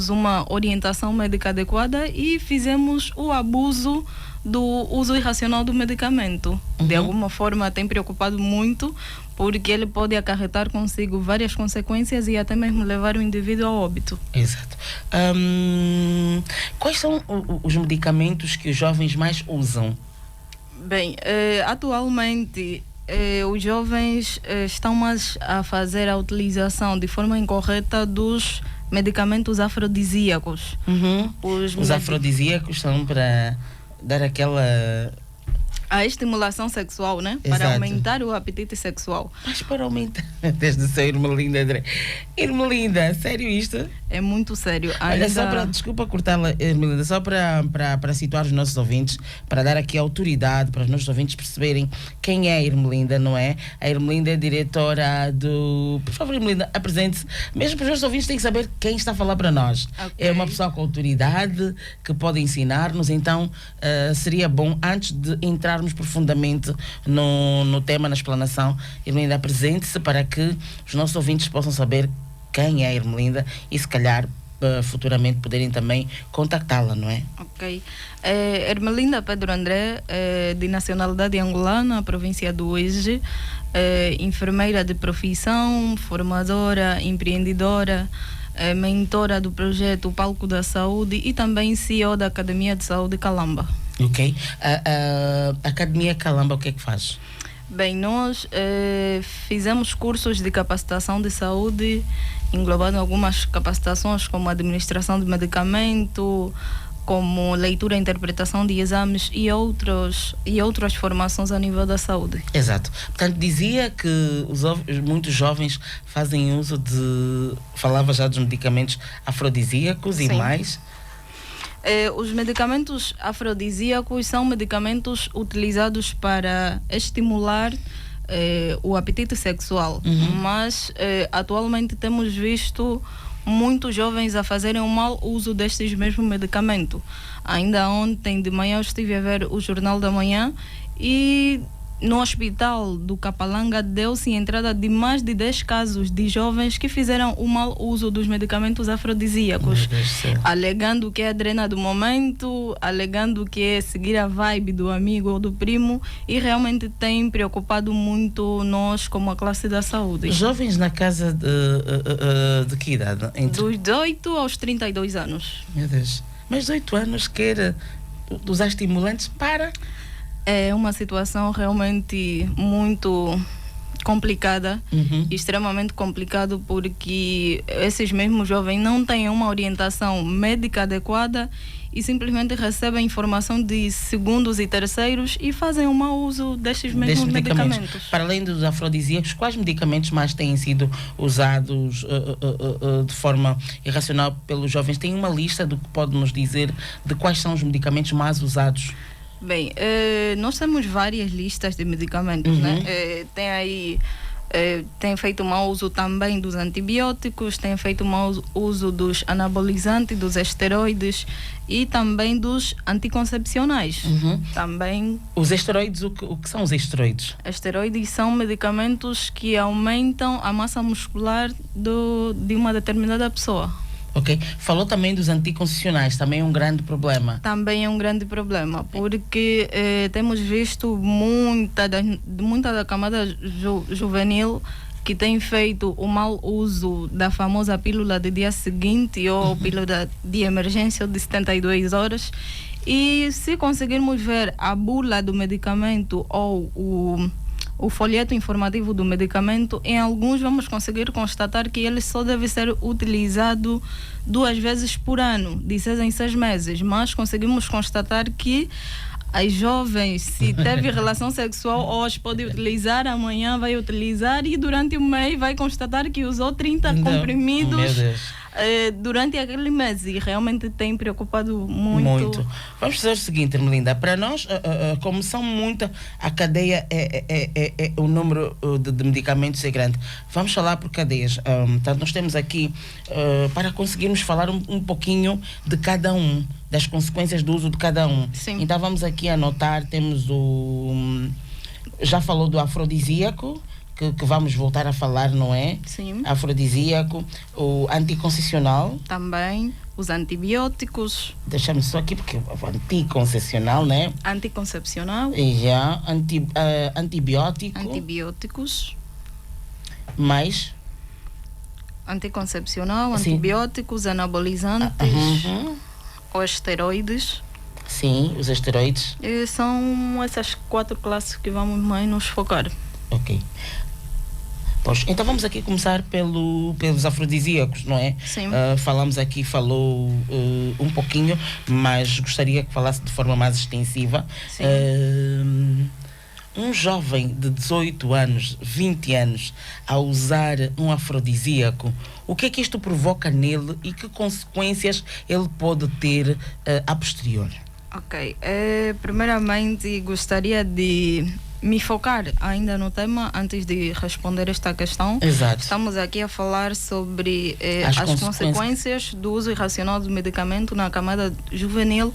uma orientação médica adequada e fizemos o abuso do uso irracional do medicamento. De alguma forma tem preocupado muito, porque ele pode acarretar consigo várias consequências e até mesmo levar o indivíduo ao óbito. Exato. Quais são os medicamentos que os jovens mais usam? Bem, atualmente os jovens estão mais a fazer a utilização de forma incorreta dos medicamentos afrodisíacos. Os afrodisíacos são para dar aquela... A estimulação sexual, né? Exato. Para aumentar o apetite sexual. Mas para aumentar... Desde ser Irmelinda, André. Irmelinda, sério isto? É muito sério. Olha, só para... Desculpa cortá-la, Irmelinda, só para situar os nossos ouvintes, para dar aqui autoridade, para os nossos ouvintes perceberem quem é a Irmelinda, não é? A Irmelinda é diretora do... Por favor, Irmelinda, apresente-se. Mesmo para os nossos ouvintes têm que saber quem está a falar para nós. Okay. É uma pessoa com autoridade, que pode ensinar-nos, então seria bom, antes de entrarmos profundamente no tema, na explanação, Irmelinda, apresente-se para que os nossos ouvintes possam saber quem é a Irmelinda e se calhar futuramente poderem também contactá-la, não é? Ok. Irmelinda Pedro André, de nacionalidade angolana, província do Uíge, enfermeira de profissão, formadora, empreendedora, mentora do projeto Palco da Saúde e também CEO da Academia de Saúde Calamba. Ok. A Academia Calamba, o que é que faz? Bem, nós fizemos cursos de capacitação de saúde, englobando algumas capacitações como administração de medicamento, como leitura e interpretação de exames e outras formações a nível da saúde. Exato. Portanto, dizia que muitos jovens fazem uso de... Falava já dos medicamentos afrodisíacos. Sim. E mais... Os medicamentos afrodisíacos são medicamentos utilizados para estimular o apetite sexual, mas atualmente temos visto muitos jovens a fazerem um mau uso destes mesmos medicamentos. Ainda ontem de manhã eu estive a ver o Jornal da Manhã e no hospital do Capalanga deu-se entrada de mais de 10 casos de jovens que fizeram o mau uso dos medicamentos afrodisíacos, alegando que é a adrena do momento, alegando que é seguir a vibe do amigo ou do primo, e realmente tem preocupado muito nós como a classe da saúde. Jovens na casa de que idade? Dos 18 aos 32 anos. Meu Deus. Mas 18 anos quer usar estimulantes para... É uma situação realmente muito complicada, extremamente complicado, porque esses mesmos jovens não têm uma orientação médica adequada e simplesmente recebem informação de segundos e terceiros e fazem um mau uso destes mesmos medicamentos. Para além dos afrodisíacos, quais medicamentos mais têm sido usados de forma irracional pelos jovens? Tem uma lista do que pode nos dizer de quais são os medicamentos mais usados? Bem, nós temos várias listas de medicamentos, né? Tem aí, tem feito mau uso também dos antibióticos, tem feito mau uso dos anabolizantes, dos esteroides e também dos anticoncepcionais. Também. Os esteroides, o que são os esteroides? Esteroides são medicamentos que aumentam a massa muscular de uma determinada pessoa. Ok. Falou também dos anticoncepcionais, também é um grande problema. Também é um grande problema, porque temos visto muita da camada juvenil que tem feito o mau uso da famosa pílula de dia seguinte ou pílula de emergência de 72 horas. E se conseguirmos ver a bula do medicamento ou o folheto informativo do medicamento, em alguns vamos conseguir constatar que ele só deve ser utilizado 2 vezes por ano, de 6 em 6 meses, mas conseguimos constatar que as jovens, se teve relação sexual hoje, pode utilizar, amanhã vai utilizar e durante o mês vai constatar que usou 30 comprimidos durante aquele mês, e realmente tem preocupado muito. Vamos fazer o seguinte, Irmelinda, para nós, como são muita, a cadeia o número de medicamentos é grande. Vamos falar por cadeias. Portanto, nós temos aqui, para conseguirmos falar um pouquinho de cada um, das consequências do uso de cada um. Sim. Então vamos aqui anotar, temos já falou do afrodisíaco, que vamos voltar a falar, não é? Sim. Afrodisíaco, o anticoncepcional. Também. os antibióticos. Deixa-me só aqui, porque anticoncepcional, né? Anticoncepcional. E já, antibiótico. Antibióticos. Mais? Anticoncepcional, Sim. antibióticos, anabolizantes, ou esteroides. Sim, os esteroides. E são essas 4 classes que vamos mais nos focar. Ok. Pois, então vamos aqui começar pelos afrodisíacos, não é? Sim. Falamos aqui, falou um pouquinho, mas gostaria que falasse de forma mais extensiva. Sim. Um jovem de 18 anos, 20 anos, a usar um afrodisíaco, o que é que isto provoca nele e que consequências ele pode ter a posterior? Ok. Primeiramente, gostaria de me focar ainda no tema antes de responder esta questão. Exato. Estamos aqui a falar sobre As consequências do uso irracional do medicamento na camada juvenil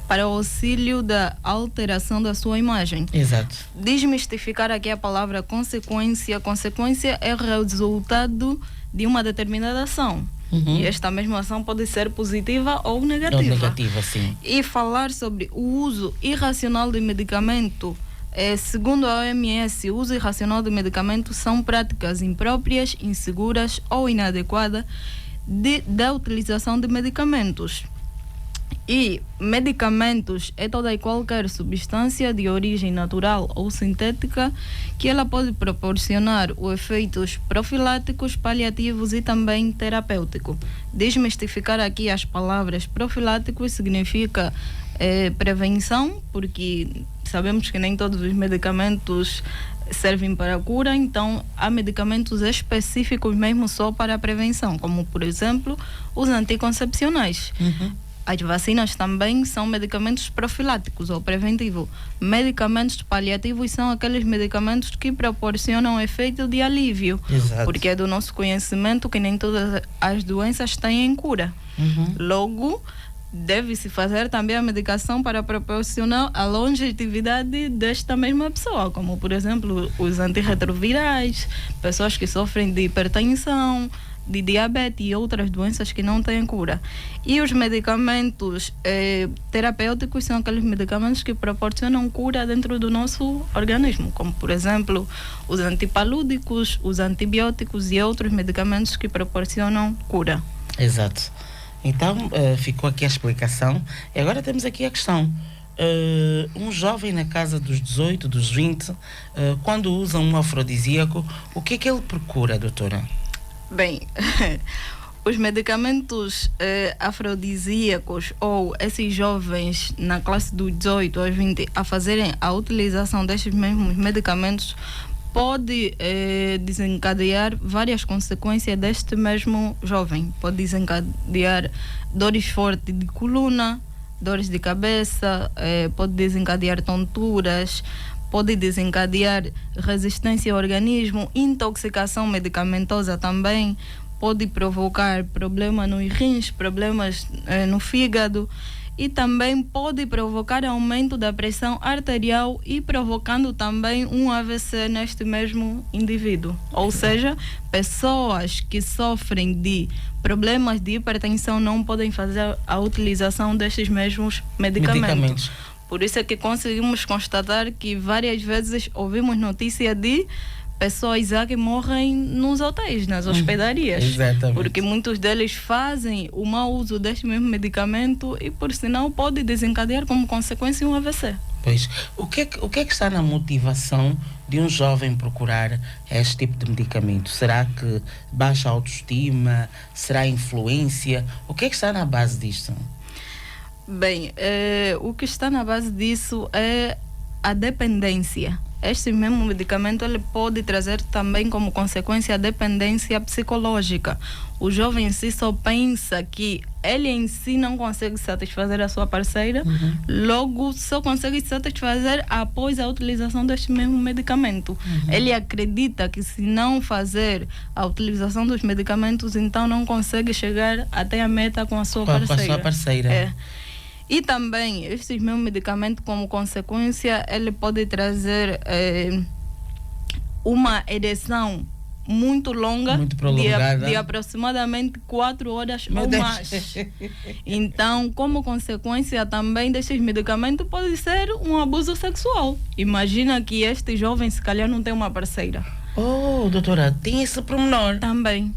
para o auxílio da alteração da sua imagem. Exato. Desmistificar aqui a palavra consequência. Consequência é resultado de uma determinada ação. E esta mesma ação pode ser positiva ou negativa. Ou negativa, sim. E falar sobre o uso irracional de medicamento. Segundo a OMS, o uso irracional de medicamentos são práticas impróprias, inseguras ou inadequadas da utilização de medicamentos. E medicamentos é toda e qualquer substância de origem natural ou sintética que ela pode proporcionar os efeitos profiláticos, paliativos e também terapêutico. Desmistificar aqui as palavras profiláticos significa prevenção, porque sabemos que nem todos os medicamentos servem para a cura, então há medicamentos específicos mesmo só para a prevenção, como por exemplo os anticoncepcionais. As vacinas também são medicamentos profiláticos ou preventivos. Medicamentos paliativos são aqueles medicamentos que proporcionam efeito de alívio. Exato. Porque é do nosso conhecimento que nem todas as doenças têm cura. Logo, deve-se fazer também a medicação para proporcionar a longevidade desta mesma pessoa, como por exemplo os antirretrovirais, pessoas que sofrem de hipertensão, de diabetes e outras doenças que não têm cura. E os medicamentos terapêuticos são aqueles medicamentos que proporcionam cura dentro do nosso organismo, como por exemplo os antipalúdicos, os antibióticos e outros medicamentos que proporcionam cura. Exato. Então, ficou aqui a explicação. E agora temos aqui a questão. Um jovem na casa dos 18, dos 20, quando usa um afrodisíaco, o que é que ele procura, doutora? Bem, os medicamentos afrodisíacos ou esses jovens na classe dos 18 aos 20 a fazerem a utilização destes mesmos medicamentos pode desencadear várias consequências deste mesmo jovem. Pode desencadear dores fortes de coluna, dores de cabeça, pode desencadear tonturas, pode desencadear resistência ao organismo, intoxicação medicamentosa também, pode provocar problemas nos rins, problemas no fígado e também pode provocar aumento da pressão arterial e provocando também um AVC neste mesmo indivíduo. Ou seja, pessoas que sofrem de problemas de hipertensão não podem fazer a utilização destes mesmos medicamentos. Por isso é que conseguimos constatar que várias vezes ouvimos notícia de pessoas que morrem nos hotéis, nas hospedarias. Exatamente. Porque muitos deles fazem o mau uso deste mesmo medicamento e, por sinal, pode desencadear como consequência um AVC. Pois, o que é que está na motivação de um jovem procurar este tipo de medicamento? Será que baixa autoestima? Será influência? O que é que está na base disto? Bem, o que está na base disso é a dependência. Este mesmo medicamento ele pode trazer também como consequência a dependência psicológica. O jovem em si só pensa que ele em si não consegue satisfazer a sua parceira, logo só consegue satisfazer após a utilização deste mesmo medicamento. Ele acredita que se não fazer a utilização dos medicamentos, então não consegue chegar até a meta com a sua parceira. Com a sua parceira. E também, estes mesmos medicamentos, como consequência, ele pode trazer uma ereção muito longa, muito prolongada, de aproximadamente 4 horas Meu ou Deus. mais. Então, como consequência também destes medicamentos, pode ser um abuso sexual. Imagina que este jovem, se calhar, não tem uma parceira. Oh, doutora, tem esse pormenor. Também.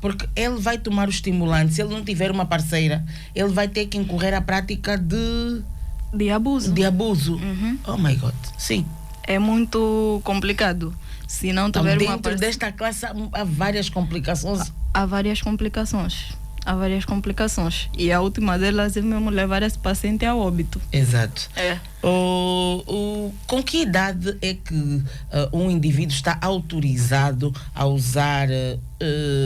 Porque ele vai tomar o estimulante, se ele não tiver uma parceira, ele vai ter que incorrer à prática De abuso. de abuso. Uhum. Oh my God, sim. É muito complicado. Se não Então, tiver uma dentro parceira... desta classe há várias complicações. Há várias complicações. Há várias complicações. E a última delas é mesmo levar esse paciente a óbito. Exato. É. Com que idade é que um indivíduo está autorizado a usar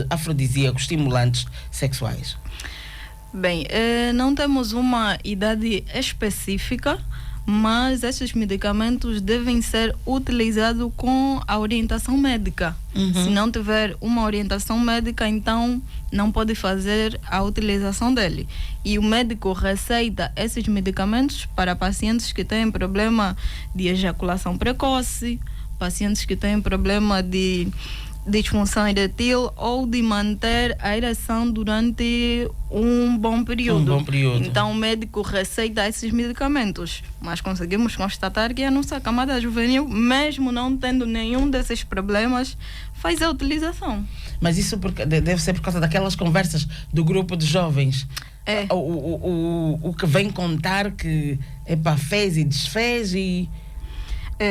afrodisíacos, estimulantes sexuais? Bem, não temos uma idade específica, mas estes medicamentos devem ser utilizados com a orientação médica. Se não tiver uma orientação médica, então não pode fazer a utilização dele. E o médico receita esses medicamentos para pacientes que têm problema de ejaculação precoce, pacientes que têm problema de disfunção erétil ou de manter a ereção durante um bom período. Então o médico receita esses medicamentos, mas conseguimos constatar que a nossa camada juvenil, mesmo não tendo nenhum desses problemas, faz a utilização. Mas isso deve ser por causa daquelas conversas do grupo de jovens. É. O que vem contar que fez e desfez e...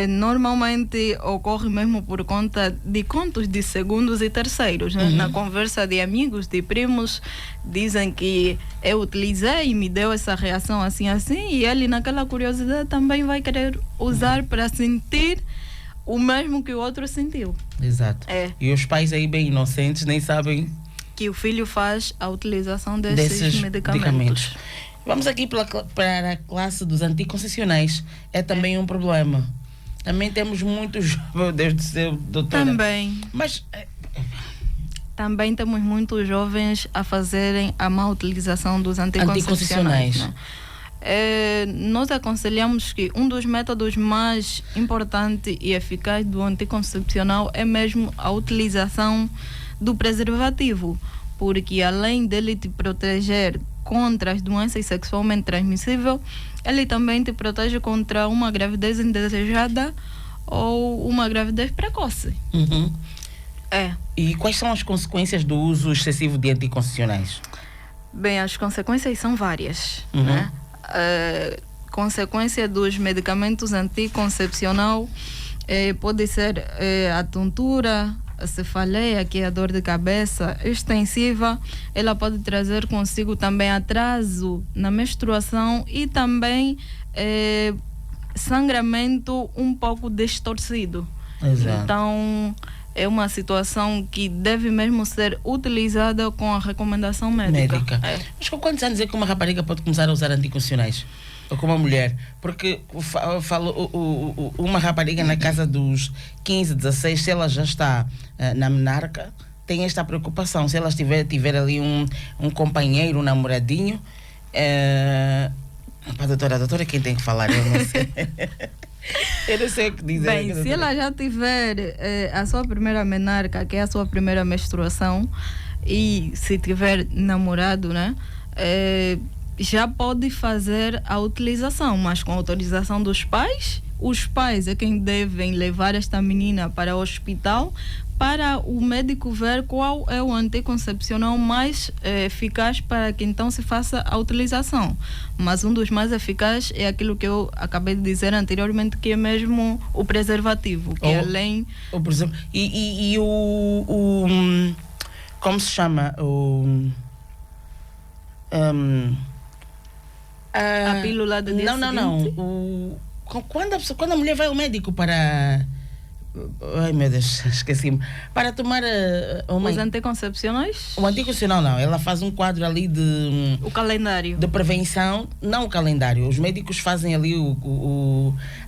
Normalmente ocorre mesmo por conta de contos de segundos e terceiros, né? Na conversa de amigos, de primos, dizem que eu utilizei e me deu essa reação assim, e ele naquela curiosidade também vai querer usar para sentir o mesmo que o outro sentiu. Exato. E os pais aí bem inocentes nem sabem que o filho faz a utilização desses medicamentos. Vamos aqui para a classe dos anticoncepcionais. É também um problema. Também temos muitos... Meu Deus do céu, doutora. Também. Mas... Também temos muitos jovens a fazerem a má utilização dos anticoncepcionais. Né? Nós aconselhamos que um dos métodos mais importantes e eficazes do anticoncepcional é mesmo a utilização do preservativo, porque além dele te proteger contra as doenças sexualmente transmissíveis, ele também te protege contra uma gravidez indesejada ou uma gravidez precoce. E quais são as consequências do uso excessivo de anticoncepcionais? Bem, as consequências são várias. Né? Consequência dos medicamentos anticoncepcional pode ser a tontura, a cefaleia, que é a dor de cabeça extensiva. Ela pode trazer consigo também atraso na menstruação e também sangramento um pouco distorcido. Exato. Então é uma situação que deve mesmo ser utilizada com a recomendação médica. Mas com quantos anos é que uma rapariga pode começar a usar anticoncepcionais? Ou com uma mulher? Porque falo uma rapariga na casa dos 15, 16, se ela já está na menarca, tem esta preocupação. Se ela tiver ali um companheiro, um namoradinho, a doutora quem tem que falar? Eu não sei. Eu não sei o que dizer. Bem, se ela já tiver a sua primeira menarca, que é a sua primeira menstruação, e se tiver namorado, né? Já pode fazer a utilização, mas com autorização dos pais. Os pais é quem devem levar esta menina para o hospital para o médico ver qual é o anticoncepcional mais eficaz para que então se faça a utilização. Mas um dos mais eficazes é aquilo que eu acabei de dizer anteriormente, que é mesmo o preservativo, que além... E como se chama? A pílula de dia seguinte? Não. Quando a mulher vai ao médico para... Ai, meu Deus, esqueci-me. Para tomar... Os anticoncepcionais? O anticoncepcional não. Ela faz um quadro ali de... O calendário. De prevenção. Não o calendário. Os médicos fazem ali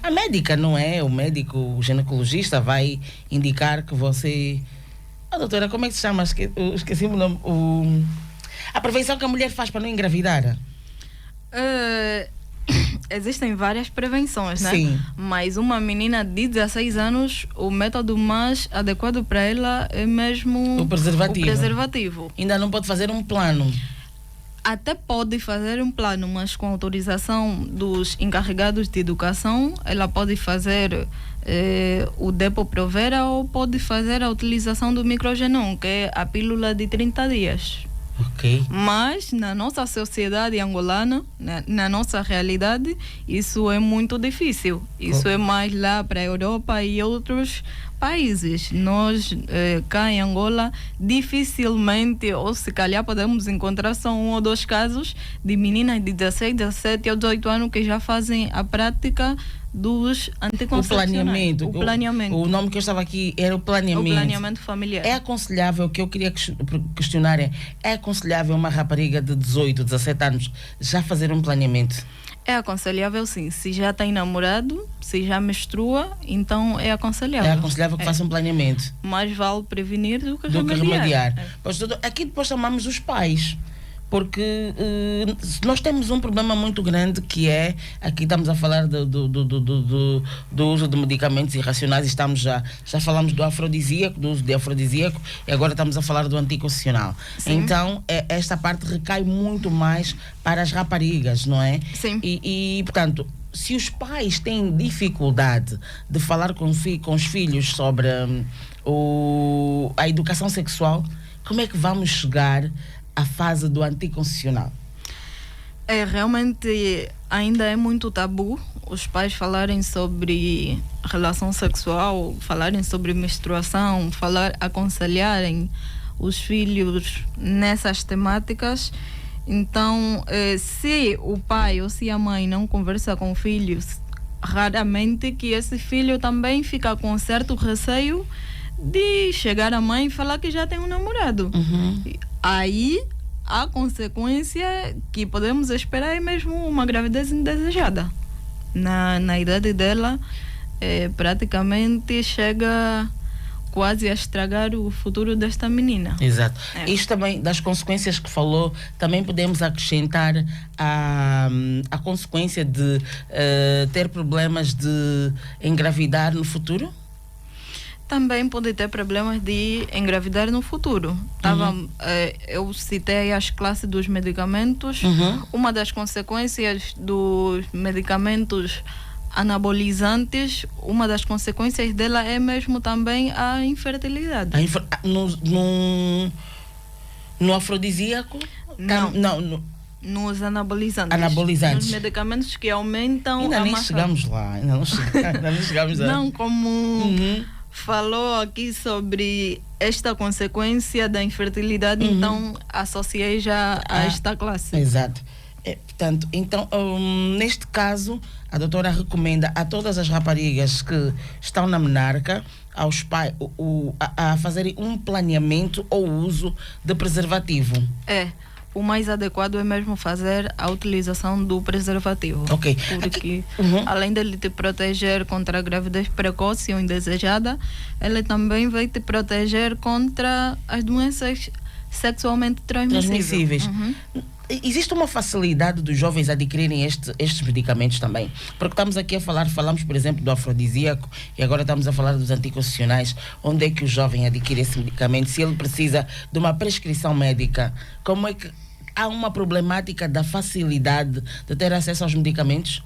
a médica, não é? O médico, o ginecologista vai indicar que você... doutora, como é que se chama? Esqueci-me o nome. A prevenção que a mulher faz para não engravidar. Existem várias prevenções, né? Sim. Mas uma menina de 16 anos, o método mais adequado para ela é mesmo O preservativo. o preservativo. Ainda não pode fazer um plano. Até pode fazer um plano, mas com autorização dos encarregados de educação, ela pode fazer o Depo-Provera ou pode fazer a utilização do microgenom, que é a pílula de 30 dias. Ok. Mas na nossa sociedade angolana, na nossa realidade, isso é muito difícil. Isso é mais lá para a Europa e outros países. Nós, cá em Angola, dificilmente, ou se calhar podemos encontrar só 1 ou 2 casos de meninas de 16, 17 ou 18 anos que já fazem a prática dos anticoncepcionais. O planeamento. O nome que eu estava aqui era o planeamento. O planeamento familiar. É aconselhável, o que eu queria questionar é aconselhável uma rapariga de 18, 17 anos já fazer um planeamento? É aconselhável, sim. Se já tem namorado, se já menstrua, então é aconselhável. É aconselhável que faça um planeamento. Mais vale prevenir do que remediar. Pois, aqui depois chamamos os pais. Porque nós temos um problema muito grande que é, aqui estamos a falar do uso de medicamentos irracionais, já falamos do afrodisíaco, do uso de afrodisíaco, e agora estamos a falar do anticoncepcional. Sim. Então, esta parte recai muito mais para as raparigas, não é? Sim. E portanto, se os pais têm dificuldade de falar com os filhos sobre a educação sexual, como é que vamos chegar à fase do anticoncepcional? Realmente ainda é muito tabu os pais falarem sobre relação sexual, falarem sobre menstruação, aconselharem os filhos nessas temáticas. Então, se o pai ou se a mãe não conversa com filhos, raramente que esse filho também fica com certo receio de chegar à mãe e falar que já tem um namorado. Aí, a consequência que podemos esperar é mesmo uma gravidez indesejada. Na idade dela, praticamente chega quase a estragar o futuro desta menina. Exato. Isto também, das consequências que falou, também podemos acrescentar a consequência de ter problemas de engravidar no futuro? Também pode ter problemas de engravidar no futuro. Eu citei as classes dos medicamentos. Uma das consequências dos medicamentos anabolizantes, uma das consequências dela é mesmo também a infertilidade. No afrodisíaco? Não. Nos anabolizantes. Nos medicamentos que aumentam ainda a nem massa. Chegamos lá. Ainda não chegamos lá. Não, como falou aqui sobre esta consequência da infertilidade, então associei já a esta classe. Exato. Portanto, então, neste caso, a doutora recomenda a todas as raparigas que estão na menarca, aos pais, a fazerem um planeamento ou uso de preservativo. O mais adequado é mesmo fazer a utilização do preservativo. Ok. Porque além dele te proteger contra a gravidez precoce ou indesejada, ele também vai te proteger contra as doenças sexualmente transmissíveis. Existe uma facilidade dos jovens adquirirem estes medicamentos também? Porque estamos aqui falamos, por exemplo, do afrodisíaco e agora estamos a falar dos anticoncepcionais. Onde é que o jovem adquire esse medicamento? Se ele precisa de uma prescrição médica, como é que há uma problemática da facilidade de ter acesso aos medicamentos?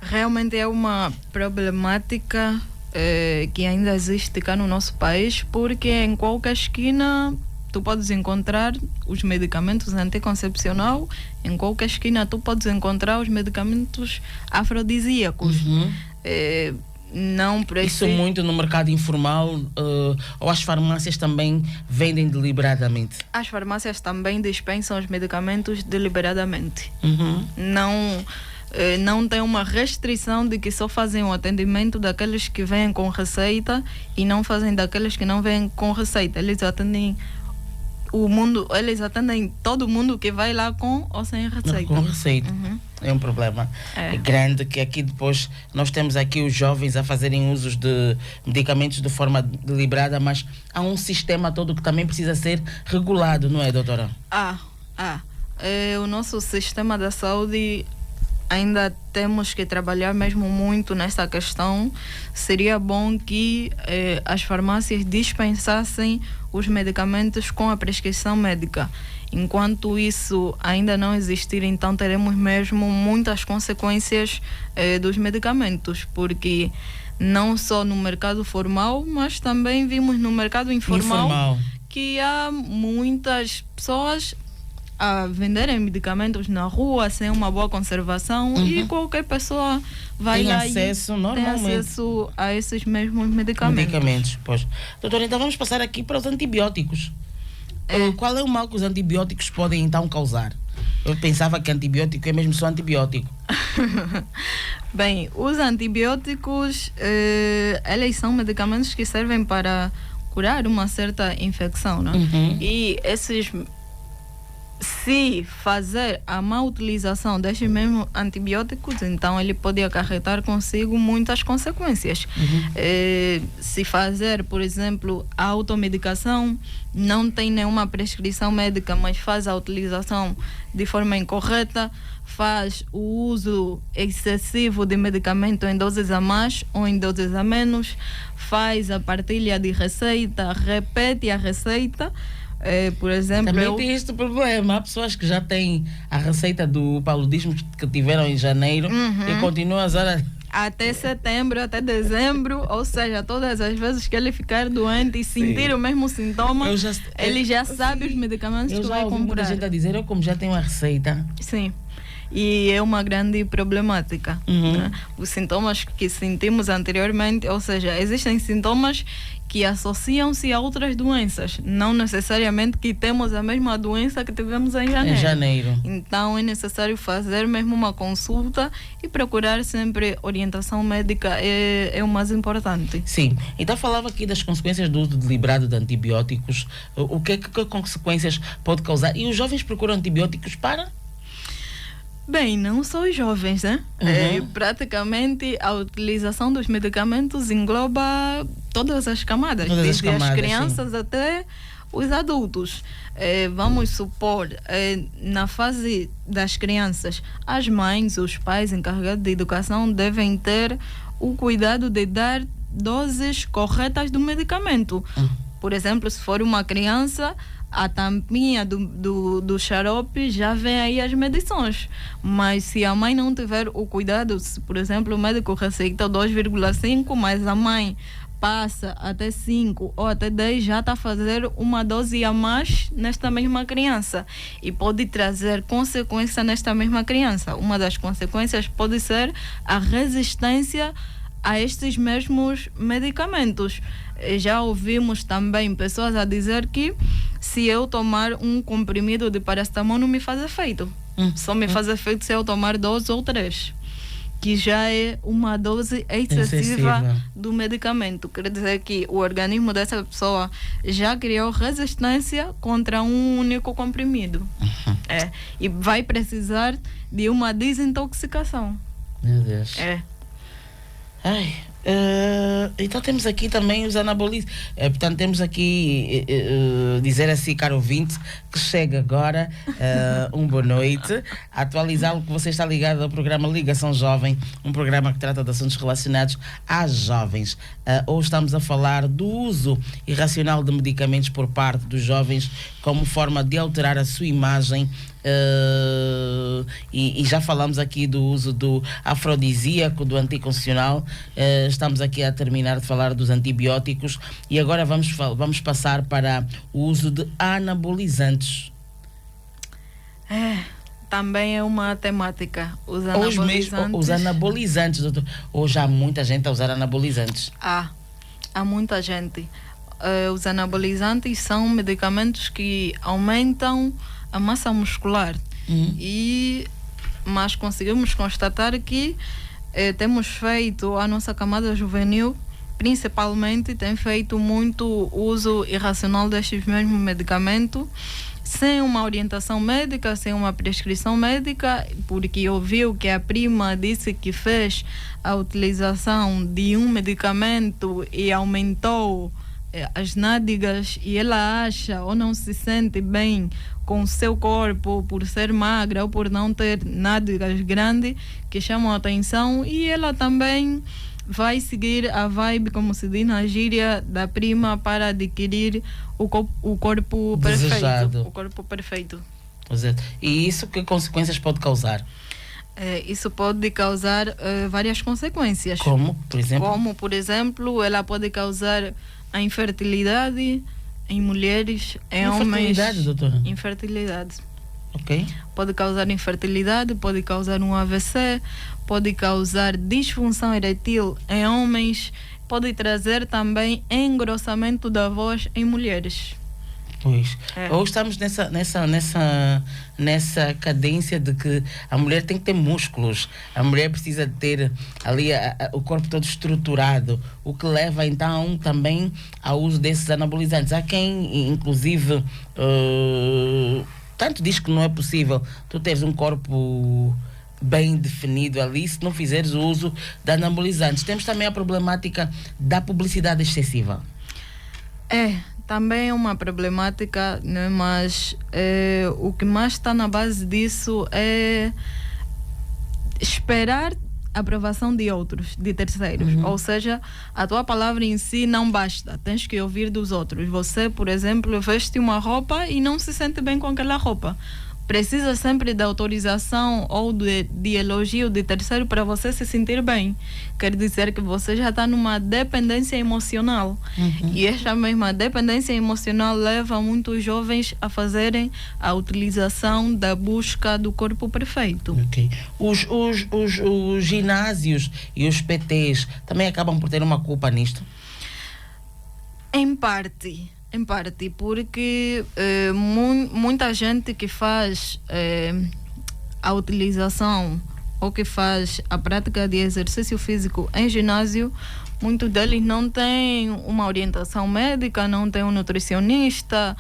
Realmente é uma problemática que ainda existe cá no nosso país, porque em qualquer esquina tu podes encontrar os medicamentos anticoncepcional, em qualquer esquina tu podes encontrar os medicamentos afrodisíacos. Não precisa... Isso muito no mercado informal, ou as farmácias também vendem deliberadamente? As farmácias também dispensam os medicamentos deliberadamente. Não tem uma restrição de que só fazem o atendimento daqueles que vêm com receita e não fazem daqueles que não vêm com receita. Eles atendem todo mundo que vai lá com ou sem receita. Com receita. É um problema grande, que aqui depois nós temos aqui os jovens a fazerem usos de medicamentos de forma deliberada, mas há um sistema todo que também precisa ser regulado, não é, doutora? O nosso sistema da saúde ainda temos que trabalhar mesmo muito nessa questão. Seria bom que as farmácias dispensassem os medicamentos com a prescrição médica. Enquanto isso ainda não existir, então teremos mesmo muitas consequências dos medicamentos, porque não só no mercado formal, mas também vimos no mercado informal. Que há muitas pessoas a venderem medicamentos na rua sem uma boa conservação, e qualquer pessoa vai tem lá acesso, e normalmente, tem acesso a esses mesmos medicamentos. Pois. Doutora, então vamos passar aqui para os antibióticos. Qual é o mal que os antibióticos podem então causar? Eu pensava que antibiótico é mesmo só antibiótico. Bem, os antibióticos, eles são medicamentos que servem para curar uma certa infecção, né? E se fazer a má utilização destes mesmos antibióticos, então ele pode acarretar consigo muitas consequências. Se fazer, por exemplo, a automedicação, não tem nenhuma prescrição médica, mas faz a utilização de forma incorreta, faz o uso excessivo de medicamento em doses a mais ou em doses a menos, faz a partilha de receita, repete a receita. Por exemplo, também tem este problema. Há pessoas que já têm a receita do paludismo que tiveram em janeiro e continuam a usar até setembro, até dezembro, ou seja, todas as vezes que ele ficar doente e sentir o mesmo sintoma, ele já sabe os medicamentos que vai comprar. Eu já ouvi muita gente a dizer, eu como já tenho a receita. Sim. E é uma grande problemática. Né? Os sintomas que sentimos anteriormente, ou seja, existem sintomas que associam-se a outras doenças, não necessariamente que temos a mesma doença que tivemos em janeiro. Então é necessário fazer mesmo uma consulta e procurar sempre orientação médica, é o mais importante. Sim, então falava aqui das consequências do uso deliberado de antibióticos. O que consequências pode causar? E os jovens procuram antibióticos para? Bem, não só os jovens, né? Praticamente a utilização dos medicamentos engloba todas as camadas, desde as crianças até os adultos. Vamos supor, na fase das crianças, as mães, os pais encarregados de educação devem ter o cuidado de dar doses corretas do medicamento. Por exemplo, se for uma criança, a tampinha do xarope já vem aí as medições. Mas se a mãe não tiver o cuidado, se, por exemplo, o médico receita 2,5, mas a mãe passa até 5 ou até 10, já está a fazer uma dose a mais nesta mesma criança. E pode trazer consequência nesta mesma criança. Uma das consequências pode ser a resistência a estes mesmos medicamentos. Já ouvimos também pessoas a dizer que se eu tomar um comprimido de paracetamol não me faz efeito. Só me faz efeito se eu tomar 2 ou 3, que já é uma dose excessiva do medicamento. Quer dizer que o organismo dessa pessoa já criou resistência contra um único comprimido. E vai precisar de uma desintoxicação. Meu Deus. Então temos aqui também os anabolizantes. Portanto, temos aqui dizer assim, caro ouvinte, que chega agora boa noite, atualizá-lo que você está ligado ao programa Ligação Jovem, um programa que trata de assuntos relacionados às jovens. Hoje estamos a falar do uso irracional de medicamentos por parte dos jovens como forma de alterar a sua imagem. E já falamos aqui do uso do afrodisíaco, do anticoncepcional. Estamos aqui a terminar de falar dos antibióticos e agora vamos passar para o uso de anabolizantes. Também é uma temática. Os anabolizantes, doutor. Hoje há muita gente a usar anabolizantes. Há muita gente. Os anabolizantes são medicamentos que aumentam a massa muscular. Mas conseguimos constatar que temos feito, a nossa camada juvenil principalmente tem feito muito uso irracional destes mesmos medicamentos, sem uma orientação médica, sem uma prescrição médica, porque ouviu que a prima disse que fez a utilização de um medicamento e aumentou as nádegas e ela acha ou não se sente bem com o seu corpo por ser magra ou por não ter nádegas grandes que chamam a atenção, e ela também vai seguir a vibe, como se diz na gíria, da prima para adquirir o corpo Desejado. perfeito. O corpo perfeito. Exato. E isso que consequências pode causar? Isso pode causar várias consequências. Como, por exemplo? Como, por exemplo, ela pode causar a infertilidade em mulheres, em homens. Infertilidade, doutora? Infertilidade. Ok. Pode causar infertilidade, pode causar um AVC, pode causar disfunção erétil em homens, pode trazer também engrossamento da voz em mulheres. Pois. Ou estamos nessa cadência de que a mulher tem que ter músculos, a mulher precisa ter ali o corpo todo estruturado, o que leva então também ao uso desses anabolizantes. Há quem, inclusive, tanto diz que não é possível tu teres um corpo bem definido ali se não fizeres o uso de anabolizantes. Temos também a problemática da publicidade excessiva. Também é uma problemática, né? Mas o que mais está na base disso é esperar a aprovação de outros, de terceiros. Ou seja, a tua palavra em si não basta, tens que ouvir dos outros. Você, por exemplo, veste uma roupa e não se sente bem com aquela roupa. Precisa sempre da autorização ou de elogio de terceiro para você se sentir bem. Quer dizer que você já está numa dependência emocional. E esta mesma dependência emocional leva muitos jovens a fazerem a utilização da busca do corpo perfeito. Ok. Os ginásios e os PTs também acabam por ter uma culpa nisto? Em parte, porque muita gente que faz a utilização ou que faz a prática de exercício físico em ginásio, muitos deles não têm uma orientação médica, não tem um nutricionista,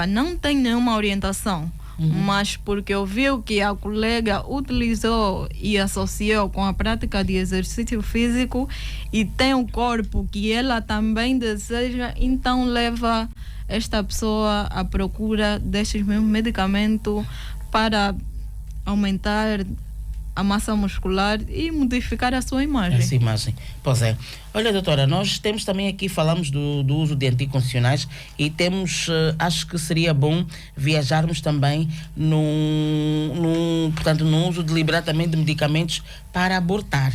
não tem nenhuma orientação. Mas porque ouviu que a colega utilizou e associou com a prática de exercício físico e tem um corpo que ela também deseja, então leva esta pessoa à procura destes mesmos medicamentos para aumentar a massa muscular e modificar a sua imagem. Essa imagem. Pois é. Olha, doutora, nós temos também aqui, falamos do uso de anticoncepcionais e temos, acho que seria bom viajarmos também portanto, no uso deliberadamente de medicamentos para abortar.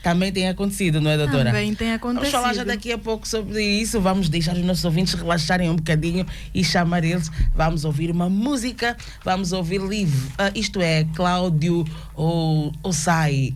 Também tem acontecido, não é, doutora? Também tem acontecido. Vamos falar já daqui a pouco sobre isso. Vamos deixar os nossos ouvintes relaxarem um bocadinho e chamar eles. Vamos ouvir uma música, vamos ouvir livro. Isto é Cláudio Ossai.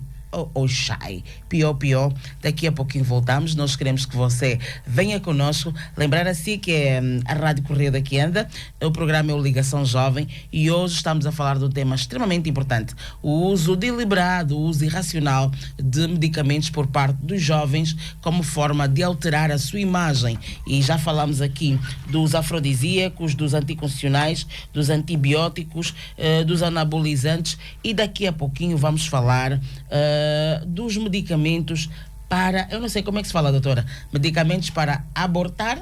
Oxai, pior. Daqui a pouquinho voltamos. Nós queremos que você venha conosco. Lembrar assim que é a Rádio Correio daqui anda. O programa é o Ligação Jovem e hoje estamos a falar de um tema extremamente importante: o uso deliberado, o uso irracional de medicamentos por parte dos jovens como forma de alterar a sua imagem. E já falamos aqui dos afrodisíacos, dos anticoncepcionais, dos antibióticos, dos anabolizantes, e daqui a pouquinho vamos falar dos medicamentos para, eu não sei como é que se fala, doutora, medicamentos para abortar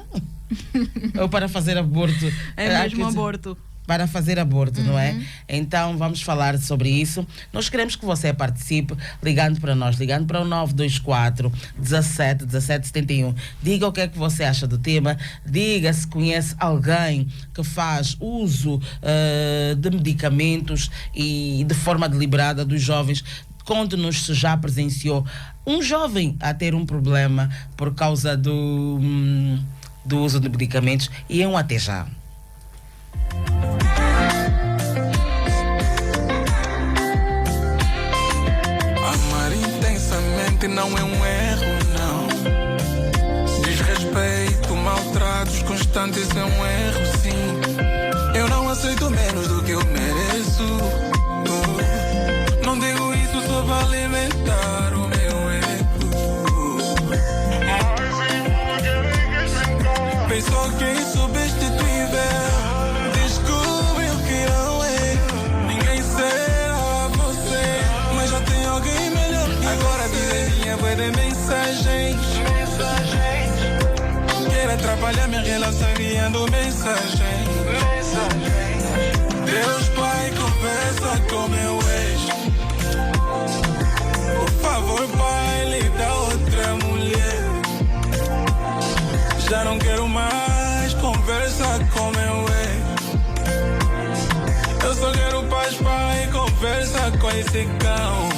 ou para fazer aborto? É mesmo aborto. Para fazer aborto, não é? Então vamos falar sobre isso. Nós queremos que você participe ligando para nós, ligando para o 924 17 17 71. Diga o que é que você acha do tema, diga se conhece alguém que faz uso de medicamentos e de forma deliberada dos jovens. Conte-nos se já presenciou um jovem a ter um problema por causa do uso de medicamentos, e é um até já. Amar intensamente não é um erro, não. Desrespeito, maltratos constantes é um erro, sim. Eu não aceito menos do que eu mereço. Não digo isso só para alimentar o meu ego. Pensou quem substituível descobriu que não é. Ninguém será você, mas já tem alguém melhor que agora você. Agora a vida é minha, vai de mensagens. atrapalha minha relação enviando mensagem. Deus Pai, conversa com meu ex. Por favor, Pai, lhe dá outra mulher. Já não quero mais conversa com meu ex. Eu só quero paz, Pai, conversa com esse cão.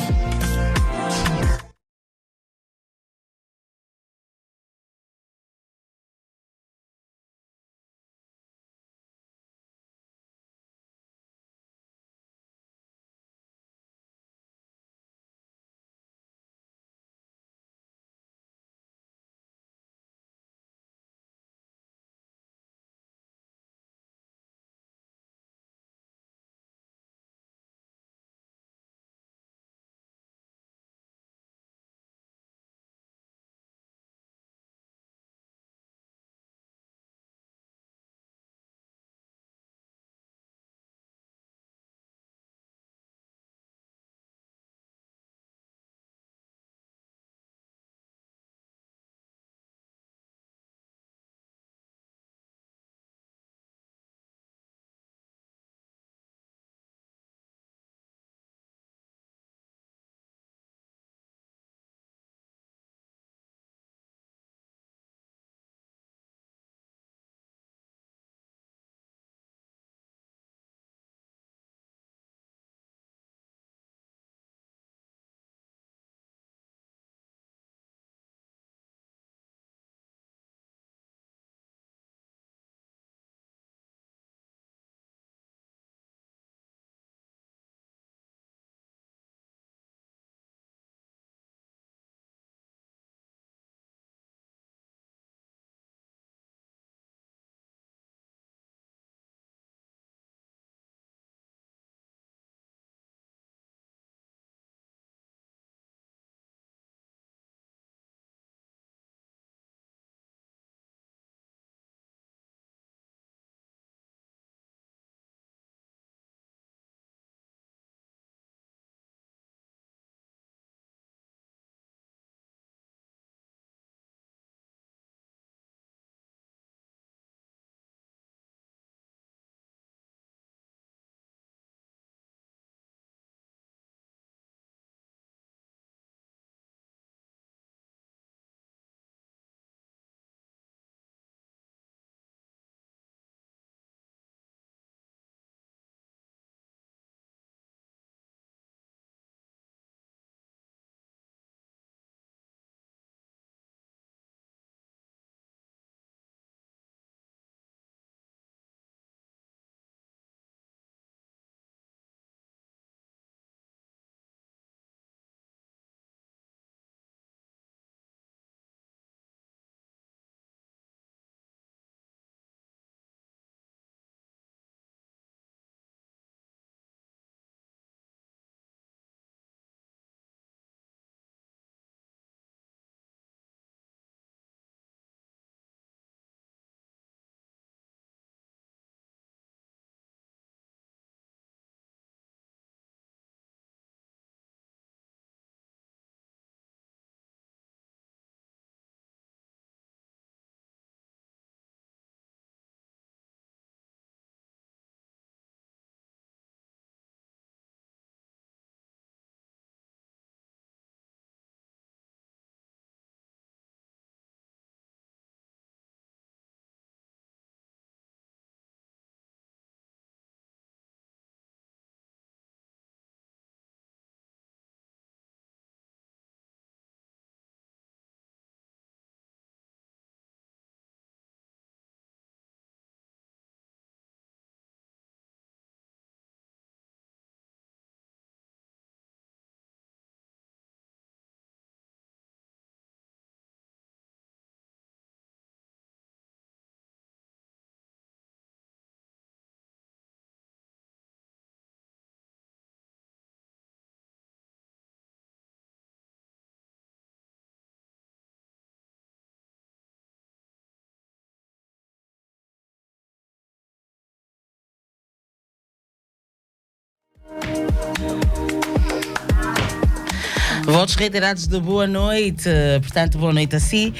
Votos reiterados de boa noite, portanto, boa noite a si.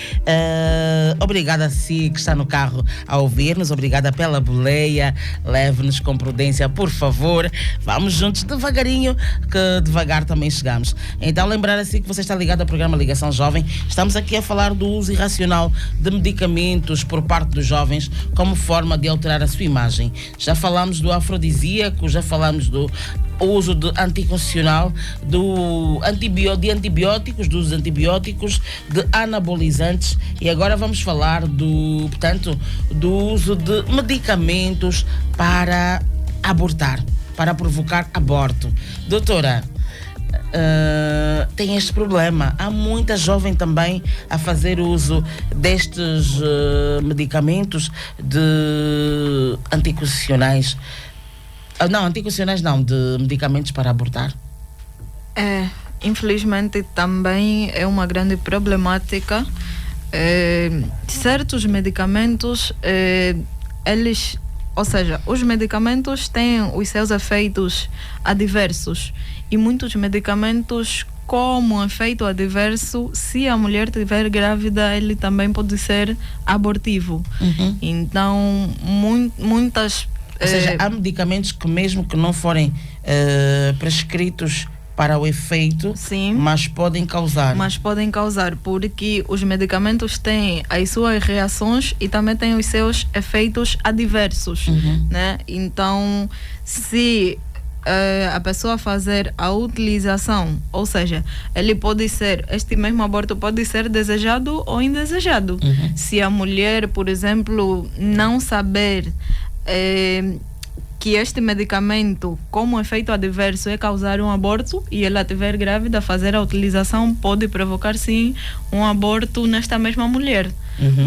Obrigada a si que está no carro a ouvir-nos, obrigada pela boleia, leve-nos com prudência, por favor. Vamos juntos devagarinho, que devagar também chegamos. Então, lembrar assim que você está ligado ao programa Ligação Jovem, estamos aqui a falar do uso irracional de medicamentos por parte dos jovens como forma de alterar a sua imagem. Já falamos do afrodisíaco, já falamos do uso de anticoncepcional, de antibióticos, do uso de antibióticos, de anabolizantes, e agora vamos falar do uso de medicamentos para abortar, para provocar aborto. Doutora, tem este problema. Há muita jovem também a fazer uso destes medicamentos de anticoncepcionais. Não, anticoncepcionais não, de medicamentos para abortar. Infelizmente também é uma grande problemática. Certos medicamentos, os medicamentos têm os seus efeitos adversos, e muitos medicamentos, como efeito adverso, se a mulher estiver grávida, ele também pode ser abortivo. Então, muitas... Ou seja, há medicamentos que, mesmo que não forem prescritos para o efeito, sim, mas podem causar. Porque os medicamentos têm as suas reações e também têm os seus efeitos adversos, né? Então, se a pessoa fazer a utilização, ou seja, este mesmo aborto pode ser desejado ou indesejado. Se a mulher, por exemplo, não saber que este medicamento, como efeito adverso, é causar um aborto, e ela estiver grávida, fazer a utilização pode provocar, sim, um aborto nesta mesma mulher.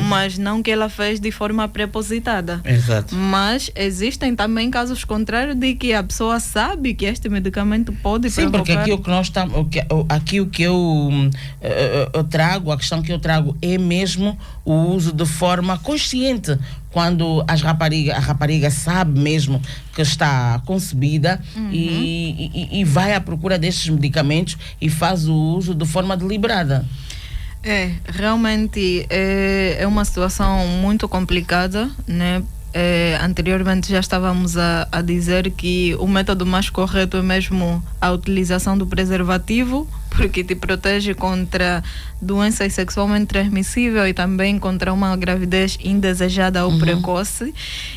Mas não que ela fez de forma prepositada. Exato. Mas existem também casos contrários de que a pessoa sabe que este medicamento pode provocar... Sim, porque aqui o que nós estamos, o que eu trago, a questão que eu trago é mesmo o uso de forma consciente, quando a rapariga sabe mesmo que está concebida e vai à procura destes medicamentos e faz o uso de forma deliberada. Realmente é uma situação muito complicada, né? Anteriormente já estávamos a dizer que o método mais correto é mesmo a utilização do preservativo, porque te protege contra doenças sexualmente transmissíveis e também contra uma gravidez indesejada ou precoce.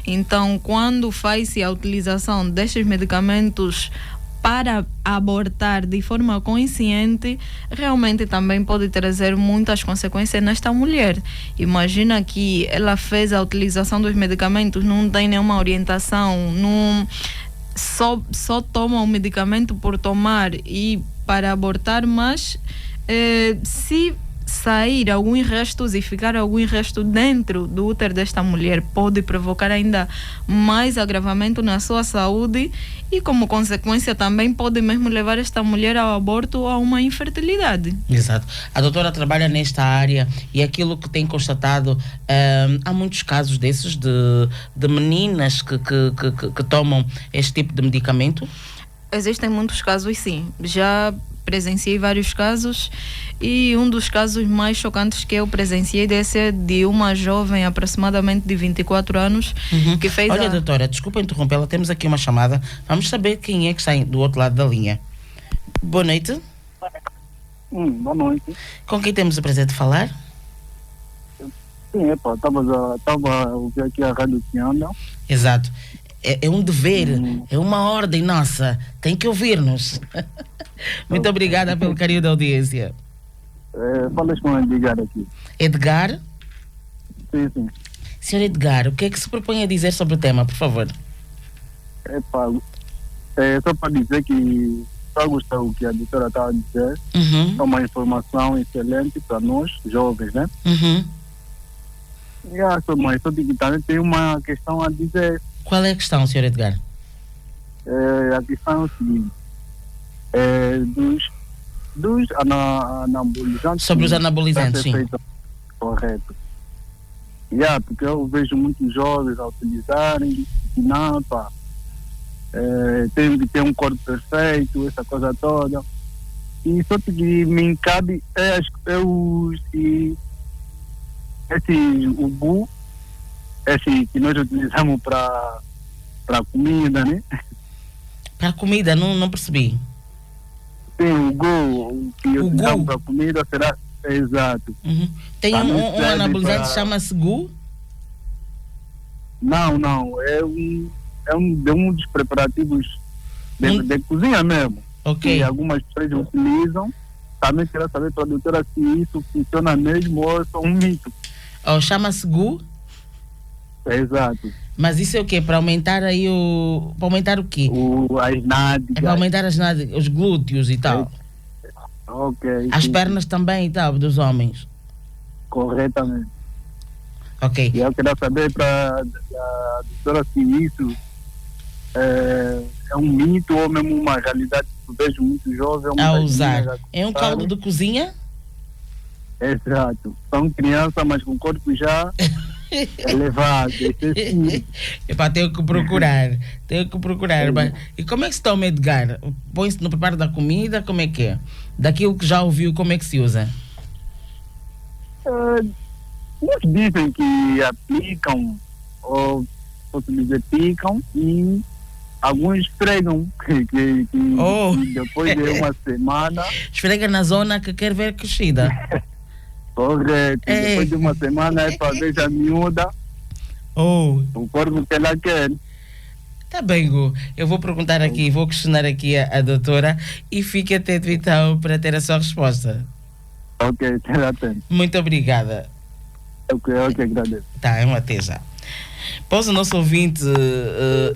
Então, quando faz-se a utilização destes medicamentos para abortar de forma consciente, realmente também pode trazer muitas consequências nesta mulher. Imagina que ela fez a utilização dos medicamentos, não tem nenhuma orientação, só toma o medicamento por tomar e para abortar, mas se sair alguns restos e ficar alguns restos dentro do útero desta mulher, pode provocar ainda mais agravamento na sua saúde e, como consequência, também pode mesmo levar esta mulher ao aborto ou a uma infertilidade. Exato. A doutora trabalha nesta área e aquilo que tem constatado, há muitos casos desses de meninas que tomam este tipo de medicamento? Existem muitos casos, sim. Já presenciei vários casos, e um dos casos mais chocantes que eu presenciei desse é de uma jovem aproximadamente de 24 anos que fez... Olha, doutora, desculpa interrompê-la, temos aqui uma chamada. Vamos saber quem é que está do outro lado da linha. Boa noite. Boa noite. Com quem temos o prazer de falar? Sim, estava a ouvir aqui a Rádio Pianda. Exato. É um dever, é uma ordem nossa. Tem que ouvir-nos. Muito obrigada pelo carinho da audiência. Falas com o Edgar aqui. Edgar? Sim. Senhor Edgar, o que é que se propõe a dizer sobre o tema, por favor? Só para dizer que só gostar do que a doutora estava a dizer. É uma informação excelente para nós, jovens, né? Mas só que também tem uma questão a dizer. Qual é a questão, Sr. Edgar? A questão é o seguinte: dos anabolizantes. Sobre os anabolizantes, sim. Correto. Porque eu vejo muitos jovens a utilizarem, tem que ter um corpo perfeito, essa coisa toda. E só que me cabe esse ubu, esse que nós utilizamos para comida, né? Para comida, não percebi. Tem o go, que utilizamos para comida, será? Exato. Uhum. Tem um anabolizante que chama-se gu? Não, é um dos preparativos de cozinha mesmo. Ok. Que algumas pessoas utilizam. Também quero saber, produtora, se isso funciona mesmo ou é só um mito. Oh, chama-se gu? Exato. Mas isso é o quê? Para aumentar aí o... Para aumentar o quê? As nádegas. É para aumentar as nádegas, os glúteos e tal. Ok. As pernas também e tal, dos homens. Corretamente. Ok. E eu queria saber para a doutora se isso é um mito ou mesmo uma realidade que eu vejo muito jovem. A usar. É um caldo de cozinha? Exato. São crianças, mas com o corpo já elevado. Epá, tenho que procurar. E como é que se toma, Edgar? Põe-se no preparo da comida? Como é que é? Daquilo que já ouviu, como é que se usa? Muitos dizem que aplicam, ou posso dizer, picam, e alguns esfregam, que depois de uma semana... Esfrega na zona que quer ver crescida. Correto. Depois de uma semana é para ver a miúda. O corpo que ela quer. Tá bem, Gu. Eu vou perguntar aqui, vou questionar aqui a doutora e fique atento então para ter a sua resposta. Ok, esteja atento. Muito obrigada. Ok, agradeço. Tá, até já. Pois o nosso ouvinte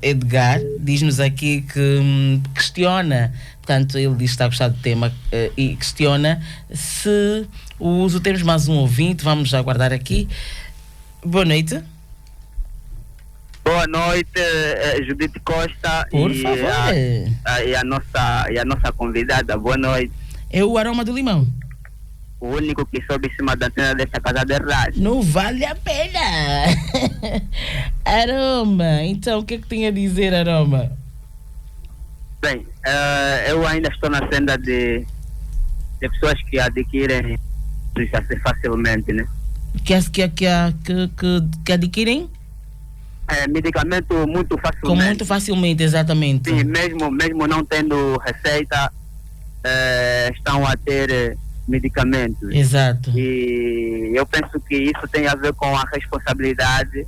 Edgar diz-nos aqui que questiona, portanto ele diz que está a gostar do tema e questiona se o uso, temos mais um ouvinte, vamos aguardar aqui. Boa noite. Boa noite, Judite Costa. Por favor. E a nossa convidada, boa noite. É o Aroma do Limão. O único que sobe em cima da antena desta casa de rádio. Não vale a pena. Aroma, então o que é que tem a dizer, Aroma? Bem, eu ainda estou na senda de pessoas que adquirem facilmente, né? Que adquirem? Medicamento muito facilmente. Com muito facilmente, exatamente. Sim, mesmo não tendo receita, estão a ter medicamentos. Exato. E eu penso que isso tem a ver com a responsabilidade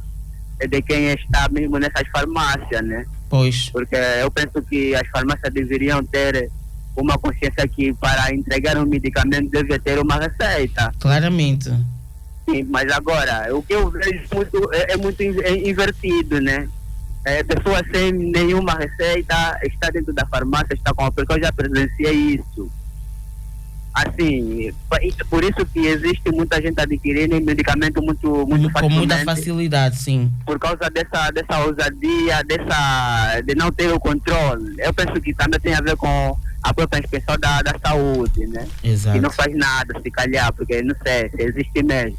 de quem está mesmo nessas farmácias, né? Pois. Porque eu penso que as farmácias deveriam ter uma consciência que para entregar um medicamento deve ter uma receita. Claramente. Sim, mas agora, o que eu vejo é muito invertido, né? Pessoas sem nenhuma receita está dentro da farmácia, está com... Porque eu já presenciei isso. Assim, por isso que existe muita gente adquirindo medicamento muito facilmente. Com muita facilidade, sim. Por causa dessa ousadia, de não ter o controle. Eu penso que também tem a ver com a própria inspeção da saúde, né? Exato. E não faz nada, se calhar, porque não sei se existe mesmo.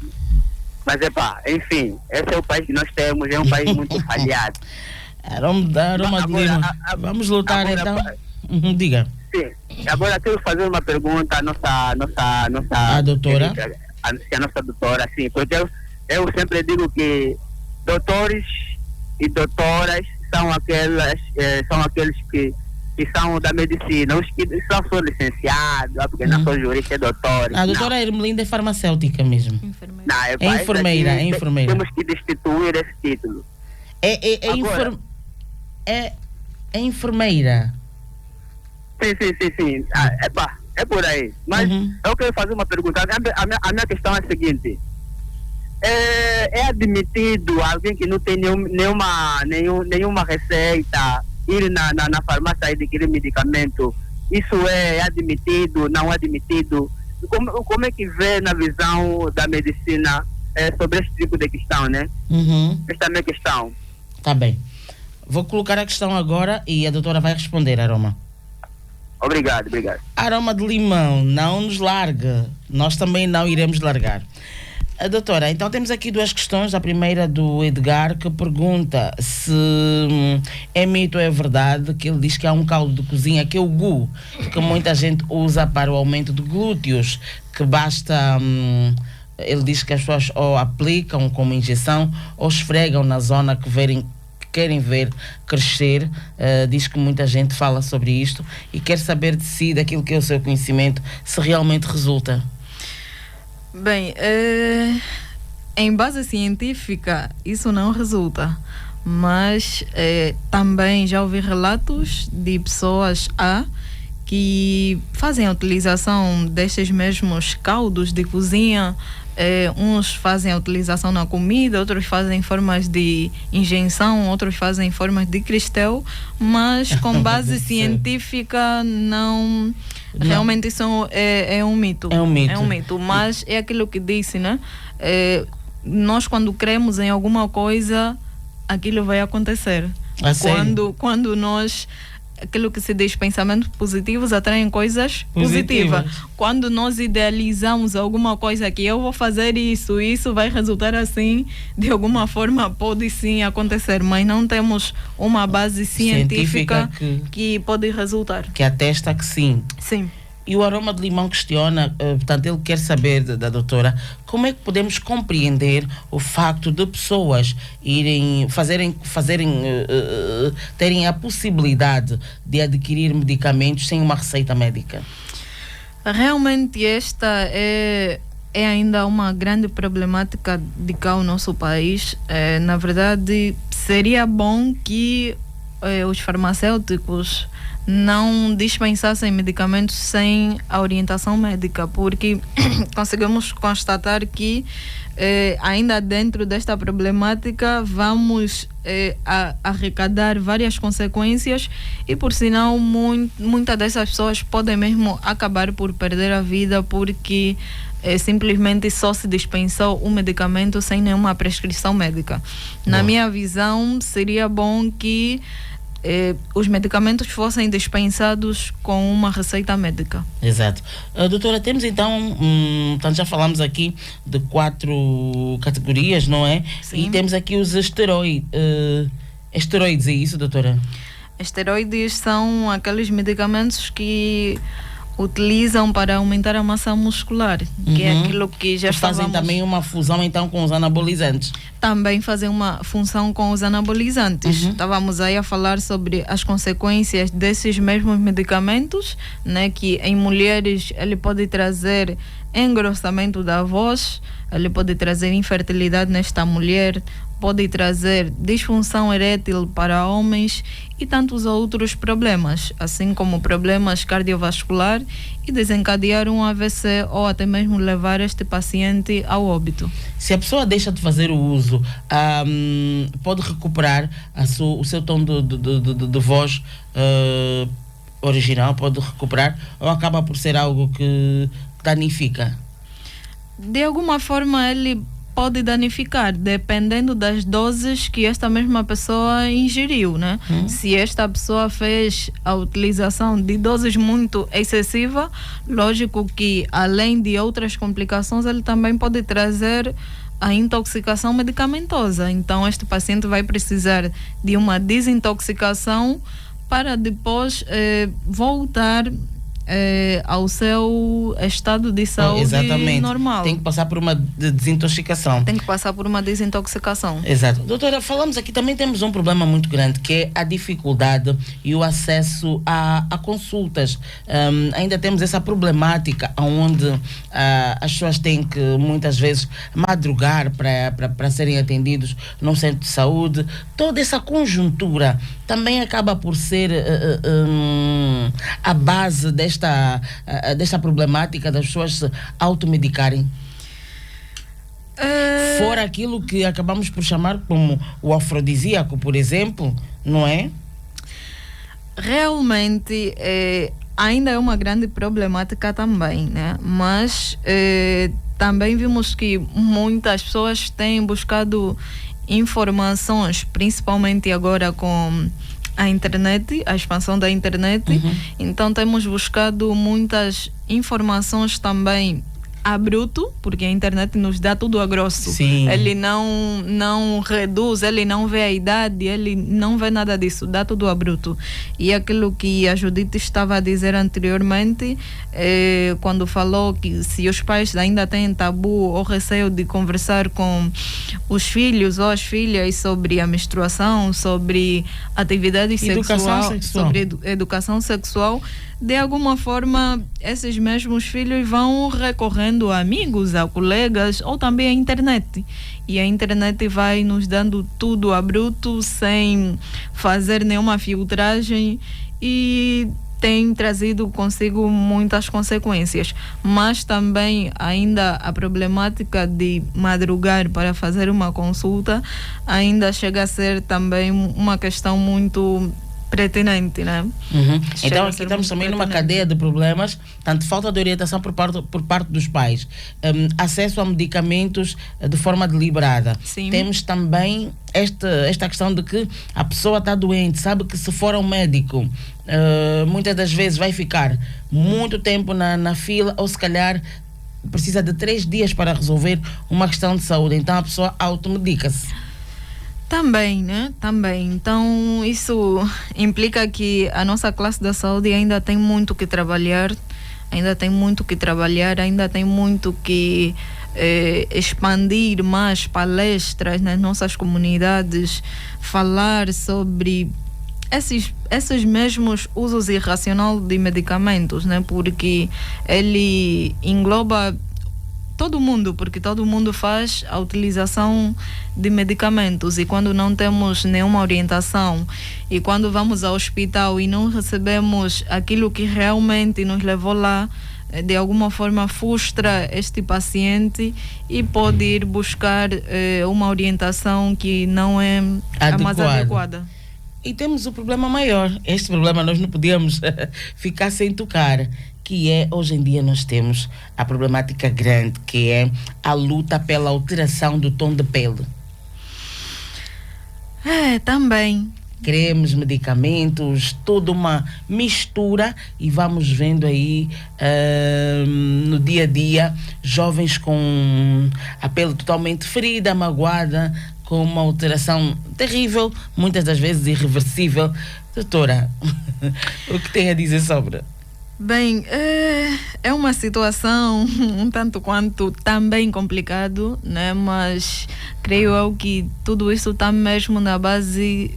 Mas enfim, esse é o país que nós temos, é um país muito falhado. Aroma de Lima. Vamos lutar agora, então. Diga. Sim, agora quero fazer uma pergunta à nossa doutora. A nossa doutora, sim, porque eu sempre digo que doutores e doutoras são aqueles que são da medicina, os que são licenciados, porque não são juristas, é doutores. A doutora Ermelinda é farmacêutica mesmo. É enfermeira. Temos que destituir esse título. É enfermeira. Sim. É por aí. Mas eu quero fazer uma pergunta. A minha questão é a seguinte. É admitido alguém que não tem nenhuma receita ir na farmácia e adquirir medicamento? Isso é admitido, não admitido? Como é que vê na visão da medicina sobre esse tipo de questão, né? Esta é a minha questão. Tá bem. Vou colocar a questão agora e a doutora vai responder, Aroma. Obrigado. Aroma de Limão, não nos larga. Nós também não iremos largar. Doutora, então temos aqui duas questões. A primeira do Edgar, que pergunta se é mito ou é verdade, que ele diz que há um caldo de cozinha, que é o GU, que muita gente usa para o aumento de glúteos, que basta... ele diz que as pessoas ou aplicam como injeção ou esfregam na zona que querem ver crescer. Diz que muita gente fala sobre isto e quer saber de si, daquilo que é o seu conhecimento, se realmente resulta. Bem, em base científica isso não resulta, mas também já ouvi relatos de pessoas que fazem a utilização destes mesmos caldos de cozinha. Uns fazem a utilização na comida, outros fazem formas de injeção, outros fazem formas de cristal, mas com base científica não. Realmente isso é um mito. É um mito. É um mito, mas é aquilo que disse, né? Nós quando cremos em alguma coisa, aquilo vai acontecer. Quando nós... Aquilo que se diz, pensamentos positivos atraem coisas positivas. Quando nós idealizamos alguma coisa que eu vou fazer isso vai resultar assim, de alguma forma pode sim acontecer, mas não temos uma base científica que pode resultar. Que atesta que sim. Sim. E o Aroma de Limão questiona, portanto, ele quer saber da doutora, como é que podemos compreender o facto de pessoas terem a possibilidade de adquirir medicamentos sem uma receita médica? Realmente esta é ainda uma grande problemática de cá no nosso país. Na verdade, seria bom que os farmacêuticos não dispensassem medicamentos sem a orientação médica, porque conseguimos constatar que ainda dentro desta problemática vamos arrecadar várias consequências e, por sinal, muitas dessas pessoas podem mesmo acabar por perder a vida porque simplesmente só se dispensou um medicamento sem nenhuma prescrição médica. Na minha visão, seria bom que os medicamentos fossem dispensados com uma receita médica. Exato. Doutora, temos então, já falamos aqui de 4 categorias, não é? Sim. E temos aqui os esteroides. Esteroides, é isso, doutora? Esteroides são aqueles medicamentos que utilizam para aumentar a massa muscular, que é aquilo que já fazem também uma fusão então com os anabolizantes. Também fazem uma função com os anabolizantes. Estávamos aí a falar sobre as consequências desses mesmos medicamentos, né, que em mulheres ele pode trazer engrossamento da voz, ele pode trazer infertilidade nesta mulher, pode trazer disfunção erétil para homens e tantos outros problemas, assim como problemas cardiovascular e desencadear um AVC ou até mesmo levar este paciente ao óbito. Se a pessoa deixa de fazer o uso, pode recuperar o seu tom de voz original, pode recuperar, ou acaba por ser algo que danifica? De alguma forma ele pode danificar, dependendo das doses que esta mesma pessoa ingeriu, né? Se esta pessoa fez a utilização de doses muito excessivas, lógico que além de outras complicações, ele também pode trazer a intoxicação medicamentosa. Então este paciente vai precisar de uma desintoxicação para depois voltar ao seu estado de saúde normal. Tem que passar por uma desintoxicação. Tem que passar por uma desintoxicação. Exato. Doutora, falamos aqui, também temos um problema muito grande, que é a dificuldade e o acesso a consultas. Ainda temos essa problemática onde as pessoas têm que muitas vezes madrugar para serem atendidos num centro de saúde. Toda essa conjuntura também acaba por ser a base desta problemática das pessoas se automedicarem. Fora aquilo que acabamos por chamar como o afrodisíaco, por exemplo, não é? Realmente ainda é uma grande problemática também, né? Mas também vimos que muitas pessoas têm buscado informações, principalmente agora com a internet, a expansão da internet. Então temos buscado muitas informações também a bruto, porque a internet nos dá tudo a grosso. Sim. Ele não reduz, ele não vê a idade, ele não vê nada disso, dá tudo a bruto. E aquilo que a Judite estava a dizer anteriormente, quando falou que se os pais ainda têm tabu ou receio de conversar com os filhos ou as filhas sobre a menstruação, sobre atividade sexual, sobre educação sexual, de alguma forma esses mesmos filhos vão recorrendo a amigos, a colegas ou também à internet. E a internet vai nos dando tudo a bruto, sem fazer nenhuma filtragem, e tem trazido consigo muitas consequências. Mas também ainda a problemática de madrugar para fazer uma consulta ainda chega a ser também uma questão muito pertinente, né? Então aqui estamos também numa cadeia de problemas, tanto falta de orientação por parte dos pais, acesso a medicamentos de forma deliberada. Sim. Temos também esta questão de que a pessoa está doente, sabe que se for ao médico, muitas das vezes vai ficar muito tempo na fila, ou se calhar precisa de 3 dias para resolver uma questão de saúde, então a pessoa automedica-se. Também, né? Também. Então, isso implica que a nossa classe da saúde ainda tem muito que trabalhar, ainda tem muito que expandir mais palestras nas nossas comunidades, falar sobre esses mesmos usos irracionais de medicamentos, né? Porque ele engloba todo mundo, porque todo mundo faz a utilização de medicamentos, e quando não temos nenhuma orientação e quando vamos ao hospital e não recebemos aquilo que realmente nos levou lá, de alguma forma frustra este paciente e pode ir buscar uma orientação que não é a mais adequada. E temos o problema maior. Este problema nós não podíamos ficar sem tocar, que é, hoje em dia nós temos a problemática grande, que é a luta pela alteração do tom de pele. Também. Cremes, medicamentos, toda uma mistura, e vamos vendo aí no dia a dia jovens com a pele totalmente ferida, magoada, com uma alteração terrível, muitas das vezes irreversível. Doutora, o que tem a dizer sobre? Bem, é uma situação um tanto quanto também complicado, né? Mas creio eu que tudo isso está mesmo na base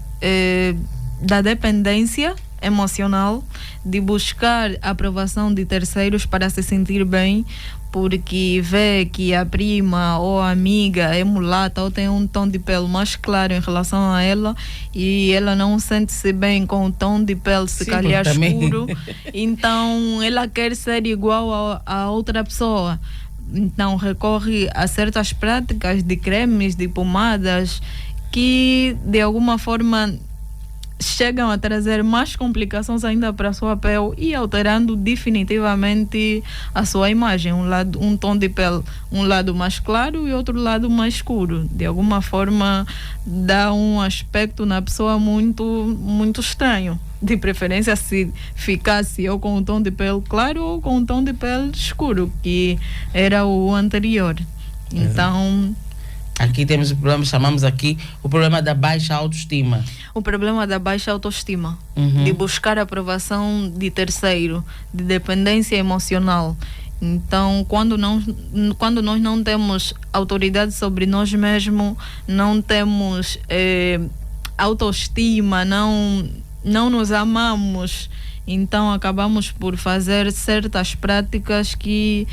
da dependência emocional, de buscar a aprovação de terceiros para se sentir bem, porque vê que a prima ou a amiga é mulata ou tem um tom de pele mais claro em relação a ela, e ela não sente-se bem com o tom de pele se calhar escuro, então ela quer ser igual a outra pessoa. Então recorre a certas práticas de cremes, de pomadas, que de alguma forma chegam a trazer mais complicações ainda para a sua pele e alterando definitivamente a sua imagem, um tom de pele, um lado mais claro e outro lado mais escuro. De alguma forma dá um aspecto na pessoa muito, muito estranho. De preferência se ficasse ou com um tom de pele claro ou com um tom de pele escuro, que era o anterior. Então aqui temos o problema, chamamos aqui o problema da baixa autoestima. O problema da baixa autoestima, de buscar a aprovação de terceiro, de dependência emocional. Então, quando nós não temos autoridade sobre nós mesmos, não temos autoestima, não nos amamos, então acabamos por fazer certas práticas que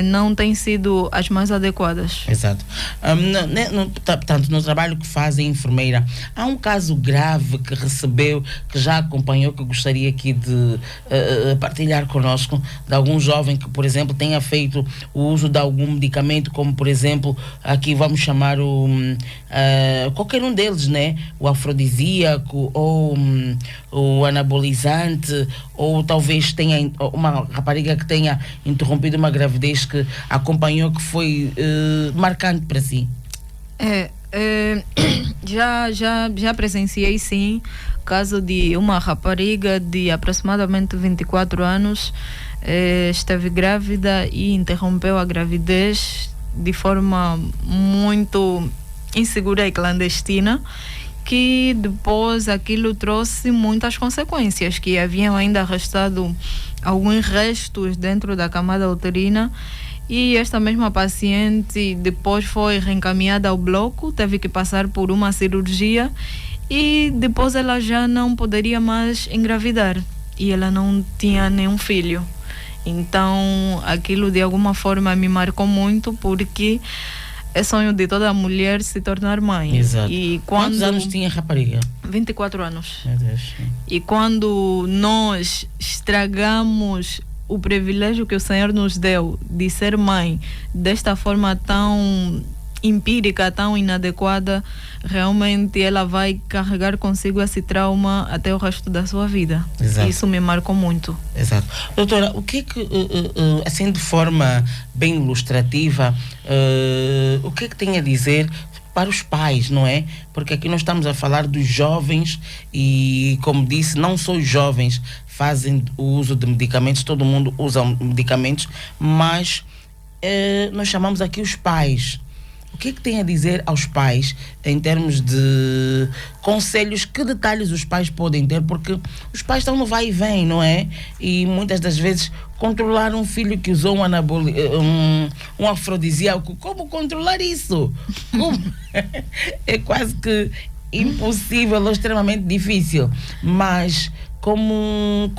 não têm sido as mais adequadas. Exato. Portanto, no trabalho que faz a enfermeira, há um caso grave que recebeu, que já acompanhou, que gostaria aqui de partilhar conosco, de algum jovem que, por exemplo, tenha feito o uso de algum medicamento, como, por exemplo, aqui vamos chamar qualquer um deles, né? O afrodisíaco ou o anabolizante, ou talvez tenha uma rapariga que tenha interrompido uma gravidez que acompanhou, que foi marcante para si. Já presenciei, sim, caso de uma rapariga de aproximadamente 24 anos, esteve grávida e interrompeu a gravidez de forma muito insegura e clandestina, que depois aquilo trouxe muitas consequências, que haviam ainda arrastado alguns restos dentro da camada uterina, e esta mesma paciente depois foi reencaminhada ao bloco, teve que passar por uma cirurgia e depois ela já não poderia mais engravidar e ela não tinha nenhum filho. Então aquilo de alguma forma me marcou muito, porque é sonho de toda mulher se tornar mãe. Exato. E quantos anos tinha a rapariga? 24 anos. Meu Deus. E quando nós estragamos o privilégio que o Senhor nos deu de ser mãe desta forma tão empírica, tão inadequada, realmente ela vai carregar consigo esse trauma até o resto da sua vida. Exato. Isso me marcou muito. Exato. Doutora, o que é que, assim de forma bem ilustrativa, o que é que tem a dizer para os pais, não é? Porque aqui nós estamos a falar dos jovens e, como disse, não só os jovens fazem o uso de medicamentos, todo mundo usa medicamentos, mas nós chamamos aqui os pais. O que é que tem a dizer aos pais em termos de conselhos? Que detalhes os pais podem ter? Porque os pais estão no vai e vem, não é? E muitas das vezes controlar um filho que usou um afrodisíaco, como controlar isso? Como? É quase que impossível ou extremamente difícil. Mas como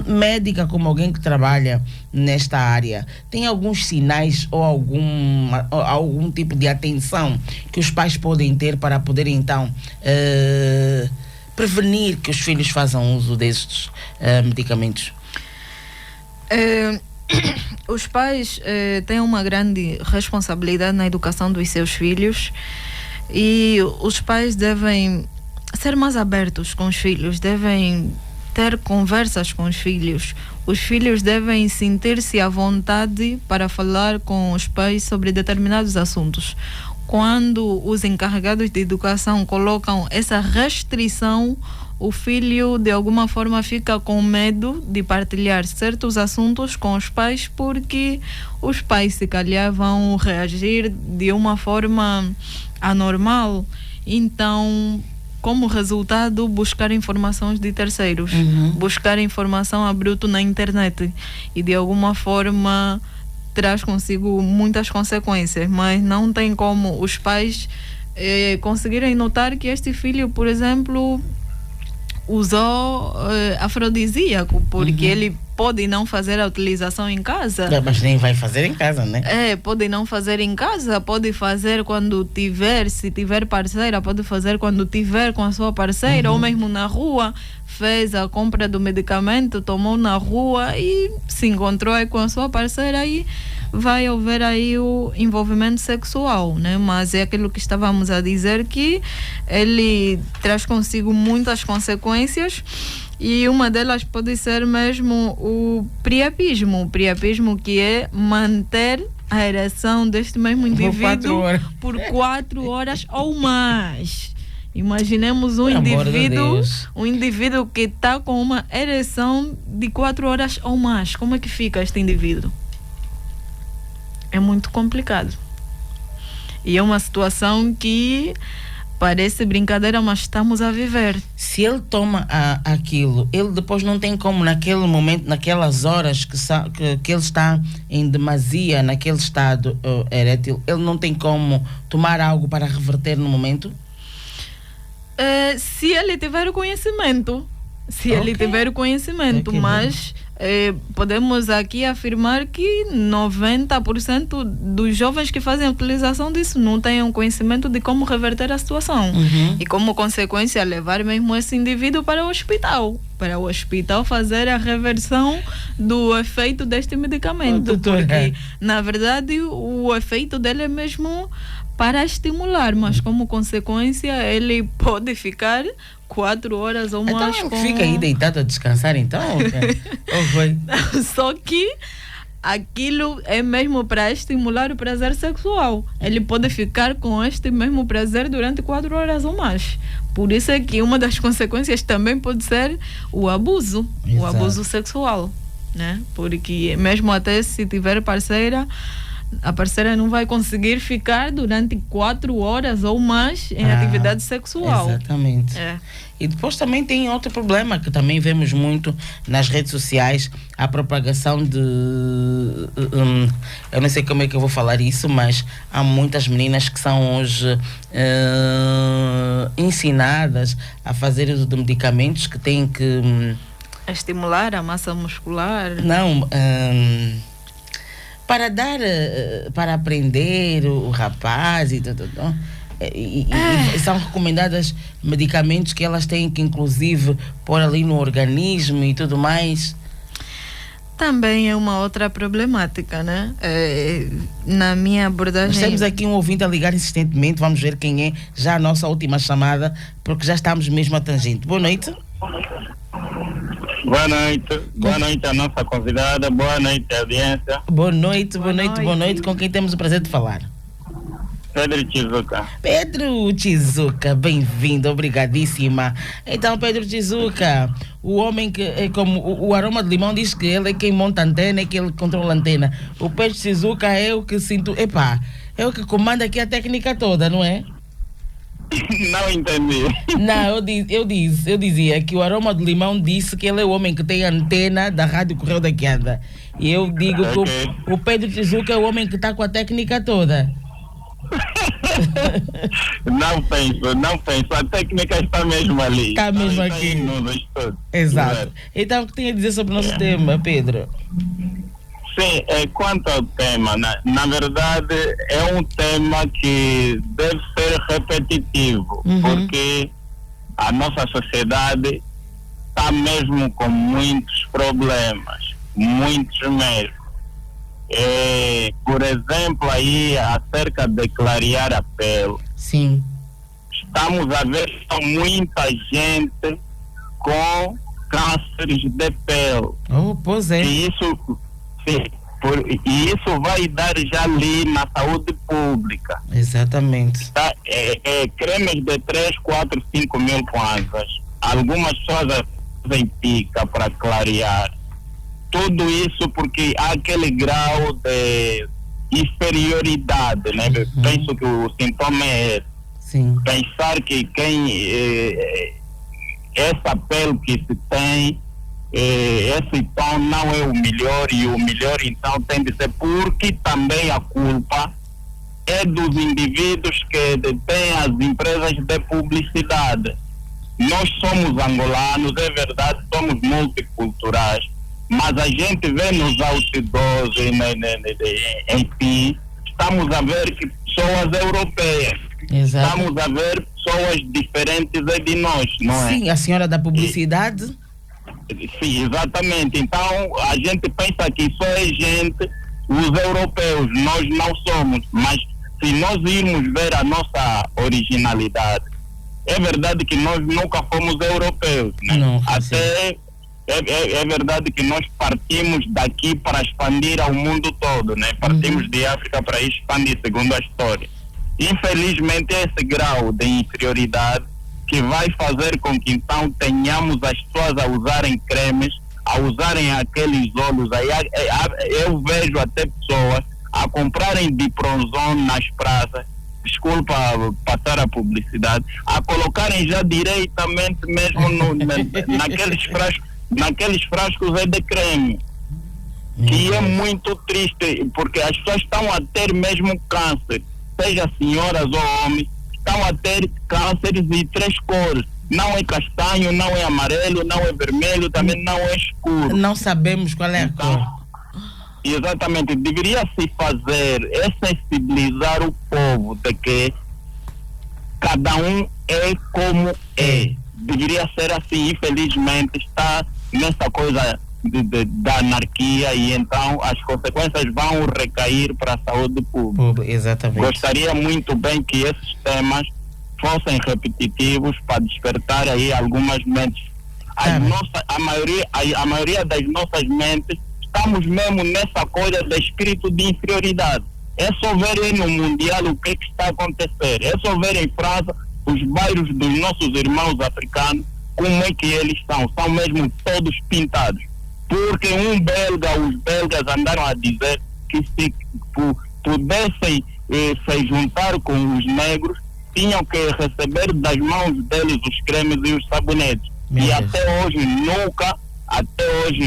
médica, como alguém que trabalha nesta área, tem alguns sinais ou algum tipo de atenção que os pais podem ter para poder então prevenir que os filhos façam uso destes medicamentos? Os pais têm uma grande responsabilidade na educação dos seus filhos, e os pais devem ser mais abertos com os filhos, devem ter conversas com os filhos. Os filhos devem sentir-se à vontade para falar com os pais sobre determinados assuntos. Quando os encarregados de educação colocam essa restrição, o filho de alguma forma fica com medo de partilhar certos assuntos com os pais, porque os pais se calhar vão reagir de uma forma anormal. Então, como resultado, buscar informações de terceiros, buscar informação a bruto na internet, e de alguma forma traz consigo muitas consequências, mas não tem como os pais conseguirem notar que este filho, por exemplo, usou afrodisíaco, porque ele pode não fazer a utilização em casa. Mas nem vai fazer em casa, né? Pode não fazer em casa, pode fazer quando tiver, se tiver parceira, pode fazer quando tiver com a sua parceira, ou mesmo na rua, fez a compra do medicamento, tomou na rua e se encontrou aí com a sua parceira, e vai haver aí o envolvimento sexual, né? Mas é aquilo que estávamos a dizer, que ele traz consigo muitas consequências, e uma delas pode ser mesmo o priapismo. O priapismo, que é manter a ereção deste mesmo indivíduo por 4 horas ou mais. Imaginemos um indivíduo que está com uma ereção de 4 horas ou mais. Como é que fica este indivíduo? É muito complicado. E é uma situação que parece brincadeira, mas estamos a viver. Se ele toma aquilo, ele depois não tem como, naquele momento, naquelas horas que ele está em demasia, naquele estado erétil, ele não tem como tomar algo para reverter no momento? Se ele tiver conhecimento. Ele tiver o conhecimento, mas podemos aqui afirmar que 90% dos jovens que fazem a utilização disso não têm um conhecimento de como reverter a situação. E como consequência levar mesmo esse indivíduo para o hospital fazer a reversão do efeito deste medicamento, porque na verdade o efeito dele é mesmo para estimular, mas como consequência ele pode ficar 4 horas ou mais. Então fica aí deitado a descansar, então? Só que aquilo é mesmo para estimular o prazer sexual. Ele pode ficar com este mesmo prazer durante 4 horas ou mais. Por isso é que uma das consequências também pode ser o abuso, o abuso sexual, né? Porque mesmo até se tiver parceira, a parceira não vai conseguir ficar durante 4 horas ou mais em atividade sexual. Exatamente. E depois também tem outro problema que também vemos muito nas redes sociais, a propagação de... eu não sei como é que eu vou falar isso, mas há muitas meninas que são hoje ensinadas a fazer uso de medicamentos que têm que... estimular a massa muscular. Não, para dar, para aprender o rapaz e tudo. E são recomendadas medicamentos que elas têm que inclusive pôr ali no organismo e tudo mais. Também é uma outra problemática, né? Na minha abordagem... Nós temos aqui um ouvinte a ligar insistentemente, vamos ver quem é, já a nossa última chamada, porque já estamos mesmo a tangente. Boa noite. Boa noite a nossa convidada, boa noite audiência. Boa noite. Com quem temos o prazer de falar? Pedro Tizuka. Pedro Tizuka, bem-vindo, obrigadíssima. Então, Pedro Tizuka, o homem que é como o Aroma de Limão diz que ele é quem monta a antena, é que ele controla a antena. O Pedro Tizuka é o que sinto, é o que comanda aqui a técnica toda, não é? Não entendi. Não, eu dizia que o Aroma de Limão disse que ele é o homem que tem a antena da Rádio Correio da Queda. E eu digo que o Pedro Tizuka é o homem que está com a técnica toda. Não penso. A técnica está mesmo ali. Está mesmo aqui. Exato. Então, o que tem a dizer sobre o nosso tema, Pedro? Sim, quanto ao tema, na verdade é um tema que deve ser repetitivo, porque a nossa sociedade está mesmo com muitos problemas, muitos mesmo. Por exemplo, aí acerca de clarear a pele. Sim. Estamos a ver muita gente com cânceres de pele. Oh, pois é. E isso vai dar já ali na saúde pública. Exatamente. Tá? Cremes de 3, 4, 5 mil kwanzas. Algumas pessoas fazem pica para clarear. Tudo isso porque há aquele grau de inferioridade, né? Penso que o sintoma é esse. Sim. Pensar que essa pele que se tem, esse tom não é o melhor, e o melhor então tem de ser, porque também a culpa é dos indivíduos que detêm as empresas de publicidade. Nós somos angolanos, é verdade, somos multiculturais, mas a gente vê nos outdoors em si, estamos a ver que pessoas europeias. Exato. Estamos a ver pessoas diferentes de nós, não é? Sim, a senhora da publicidade. Sim, exatamente. Então a gente pensa que só é gente, os europeus, nós não somos, mas se nós irmos ver a nossa originalidade, é verdade que nós nunca fomos europeus, né? Não, até é verdade que nós partimos daqui para expandir ao mundo todo, né? Partimos de África para expandir, segundo a história. Infelizmente, esse grau de inferioridade que vai fazer com que então tenhamos as pessoas a usarem cremes, a usarem aqueles óleos aí. Eu vejo até pessoas a comprarem dipronzone nas praças, desculpa passar a publicidade, a colocarem já diretamente mesmo naqueles frascos de creme. Que é muito triste, porque as pessoas estão a ter mesmo câncer, seja senhoras ou homens, estão a ter cânceres de 3 cores. Não é castanho, não é amarelo, não é vermelho, também não é escuro. Não sabemos qual é a cor. Exatamente. Deveria se fazer é sensibilizar o povo de que cada um é como é. Deveria ser assim. Infelizmente está nessa coisa da anarquia, e então as consequências vão recair para a saúde pública. Exatamente. Gostaria muito bem que esses temas fossem repetitivos para despertar aí algumas mentes. A maioria das nossas mentes estamos mesmo nessa coisa de espírito de inferioridade. É só verem no Mundial o que está a acontecer. É só ver em França os bairros dos nossos irmãos africanos, como é que eles são. São mesmo todos pintados. Porque os belgas andaram a dizer que se pudessem se juntar com os negros, tinham que receber das mãos deles os cremes e os sabonetes. E até hoje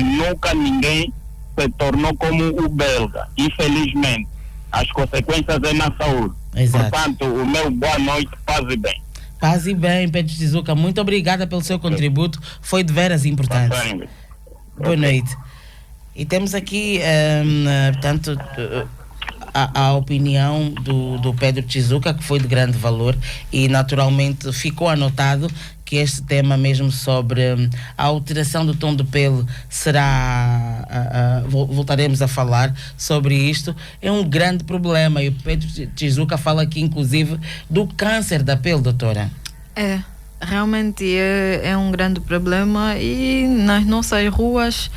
nunca ninguém se tornou como o belga. Infelizmente, as consequências é na saúde. Exato. Portanto, o meu boa noite, paz e bem. Paz e bem, Pedro Tizuka. Muito obrigada pelo seu contributo. Foi de veras importante. Boa noite. E temos aqui, portanto, a opinião do Pedro Tizuka, que foi de grande valor, e naturalmente ficou anotado que este tema mesmo sobre a alteração do tom de pele será, voltaremos a falar sobre isto, é um grande problema, e o Pedro Tizuka fala aqui inclusive do câncer da pele, doutora. Realmente é um grande problema, e nas nossas ruas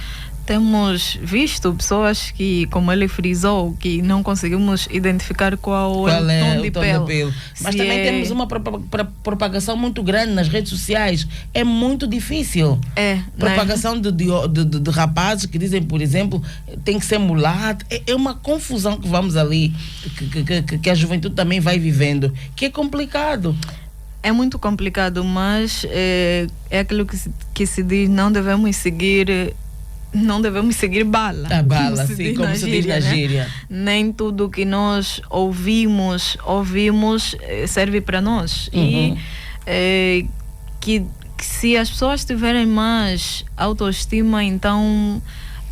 temos visto pessoas que, como ele frisou, que não conseguimos identificar qual é o tom de pele. Mas também temos uma propagação muito grande nas redes sociais. É muito difícil. Propagação de rapazes que dizem, por exemplo, tem que ser mulato. É uma confusão que vamos ali, que a juventude também vai vivendo, que é complicado. É muito complicado, mas é aquilo que se diz, não devemos seguir bala. A bala, sim, como se diz na gíria. Nem tudo que nós ouvimos serve para nós. E que se as pessoas tiverem mais autoestima, então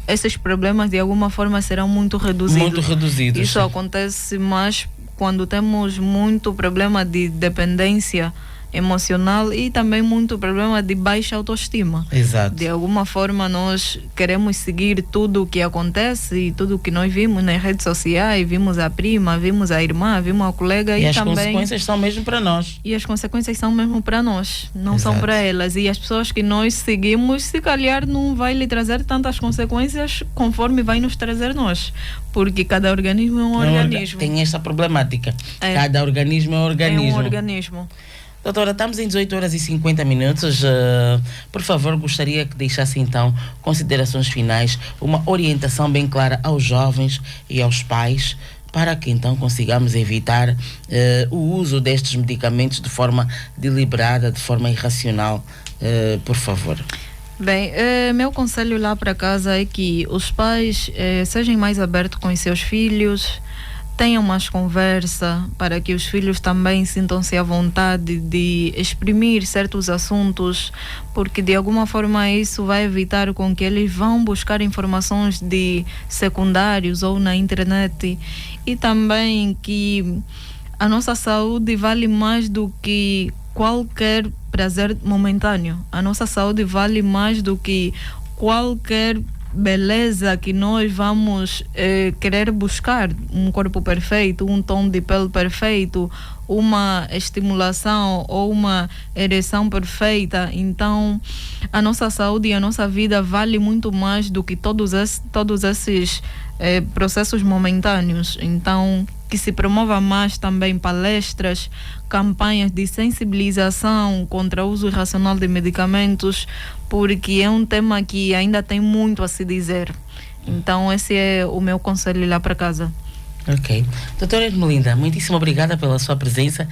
esses problemas de alguma forma serão muito reduzidos. Muito reduzidos. Isso acontece mais quando temos muito problema de dependência emocional e também muito problema de baixa autoestima. Exato. De alguma forma nós queremos seguir tudo o que acontece e tudo o que nós vimos nas redes sociais, vimos a prima, vimos a irmã, vimos a colega, e as também consequências são mesmo para nós. E as consequências são mesmo para nós, não são para elas. E as pessoas que nós seguimos, se calhar não vai lhe trazer tantas consequências conforme vai nos trazer nós, porque cada organismo é um organismo. Tem essa problemática. Cada organismo é um organismo. É um organismo. Doutora, estamos em 18h50. Por favor, gostaria que deixasse então considerações finais, uma orientação bem clara aos jovens e aos pais, para que então consigamos evitar o uso destes medicamentos de forma deliberada, de forma irracional. Por favor. Bem, meu conselho lá para casa é que os pais sejam mais abertos com os seus filhos, tenham mais conversa, para que os filhos também sintam-se à vontade de exprimir certos assuntos, porque de alguma forma isso vai evitar com que eles vão buscar informações de secundários ou na internet, e também que a nossa saúde vale mais do que qualquer prazer momentâneo. A nossa saúde vale mais do que qualquer beleza que nós vamos querer buscar, um corpo perfeito, um tom de pele perfeito, uma estimulação ou uma ereção perfeita. Então a nossa saúde e a nossa vida vale muito mais do que todos esses processos momentâneos. Então que se promova mais também palestras, campanhas de sensibilização contra o uso irracional de medicamentos, porque é um tema que ainda tem muito a se dizer. Então esse é o meu conselho lá para casa. Ok. Doutora Ermelinda, muitíssimo obrigada pela sua presença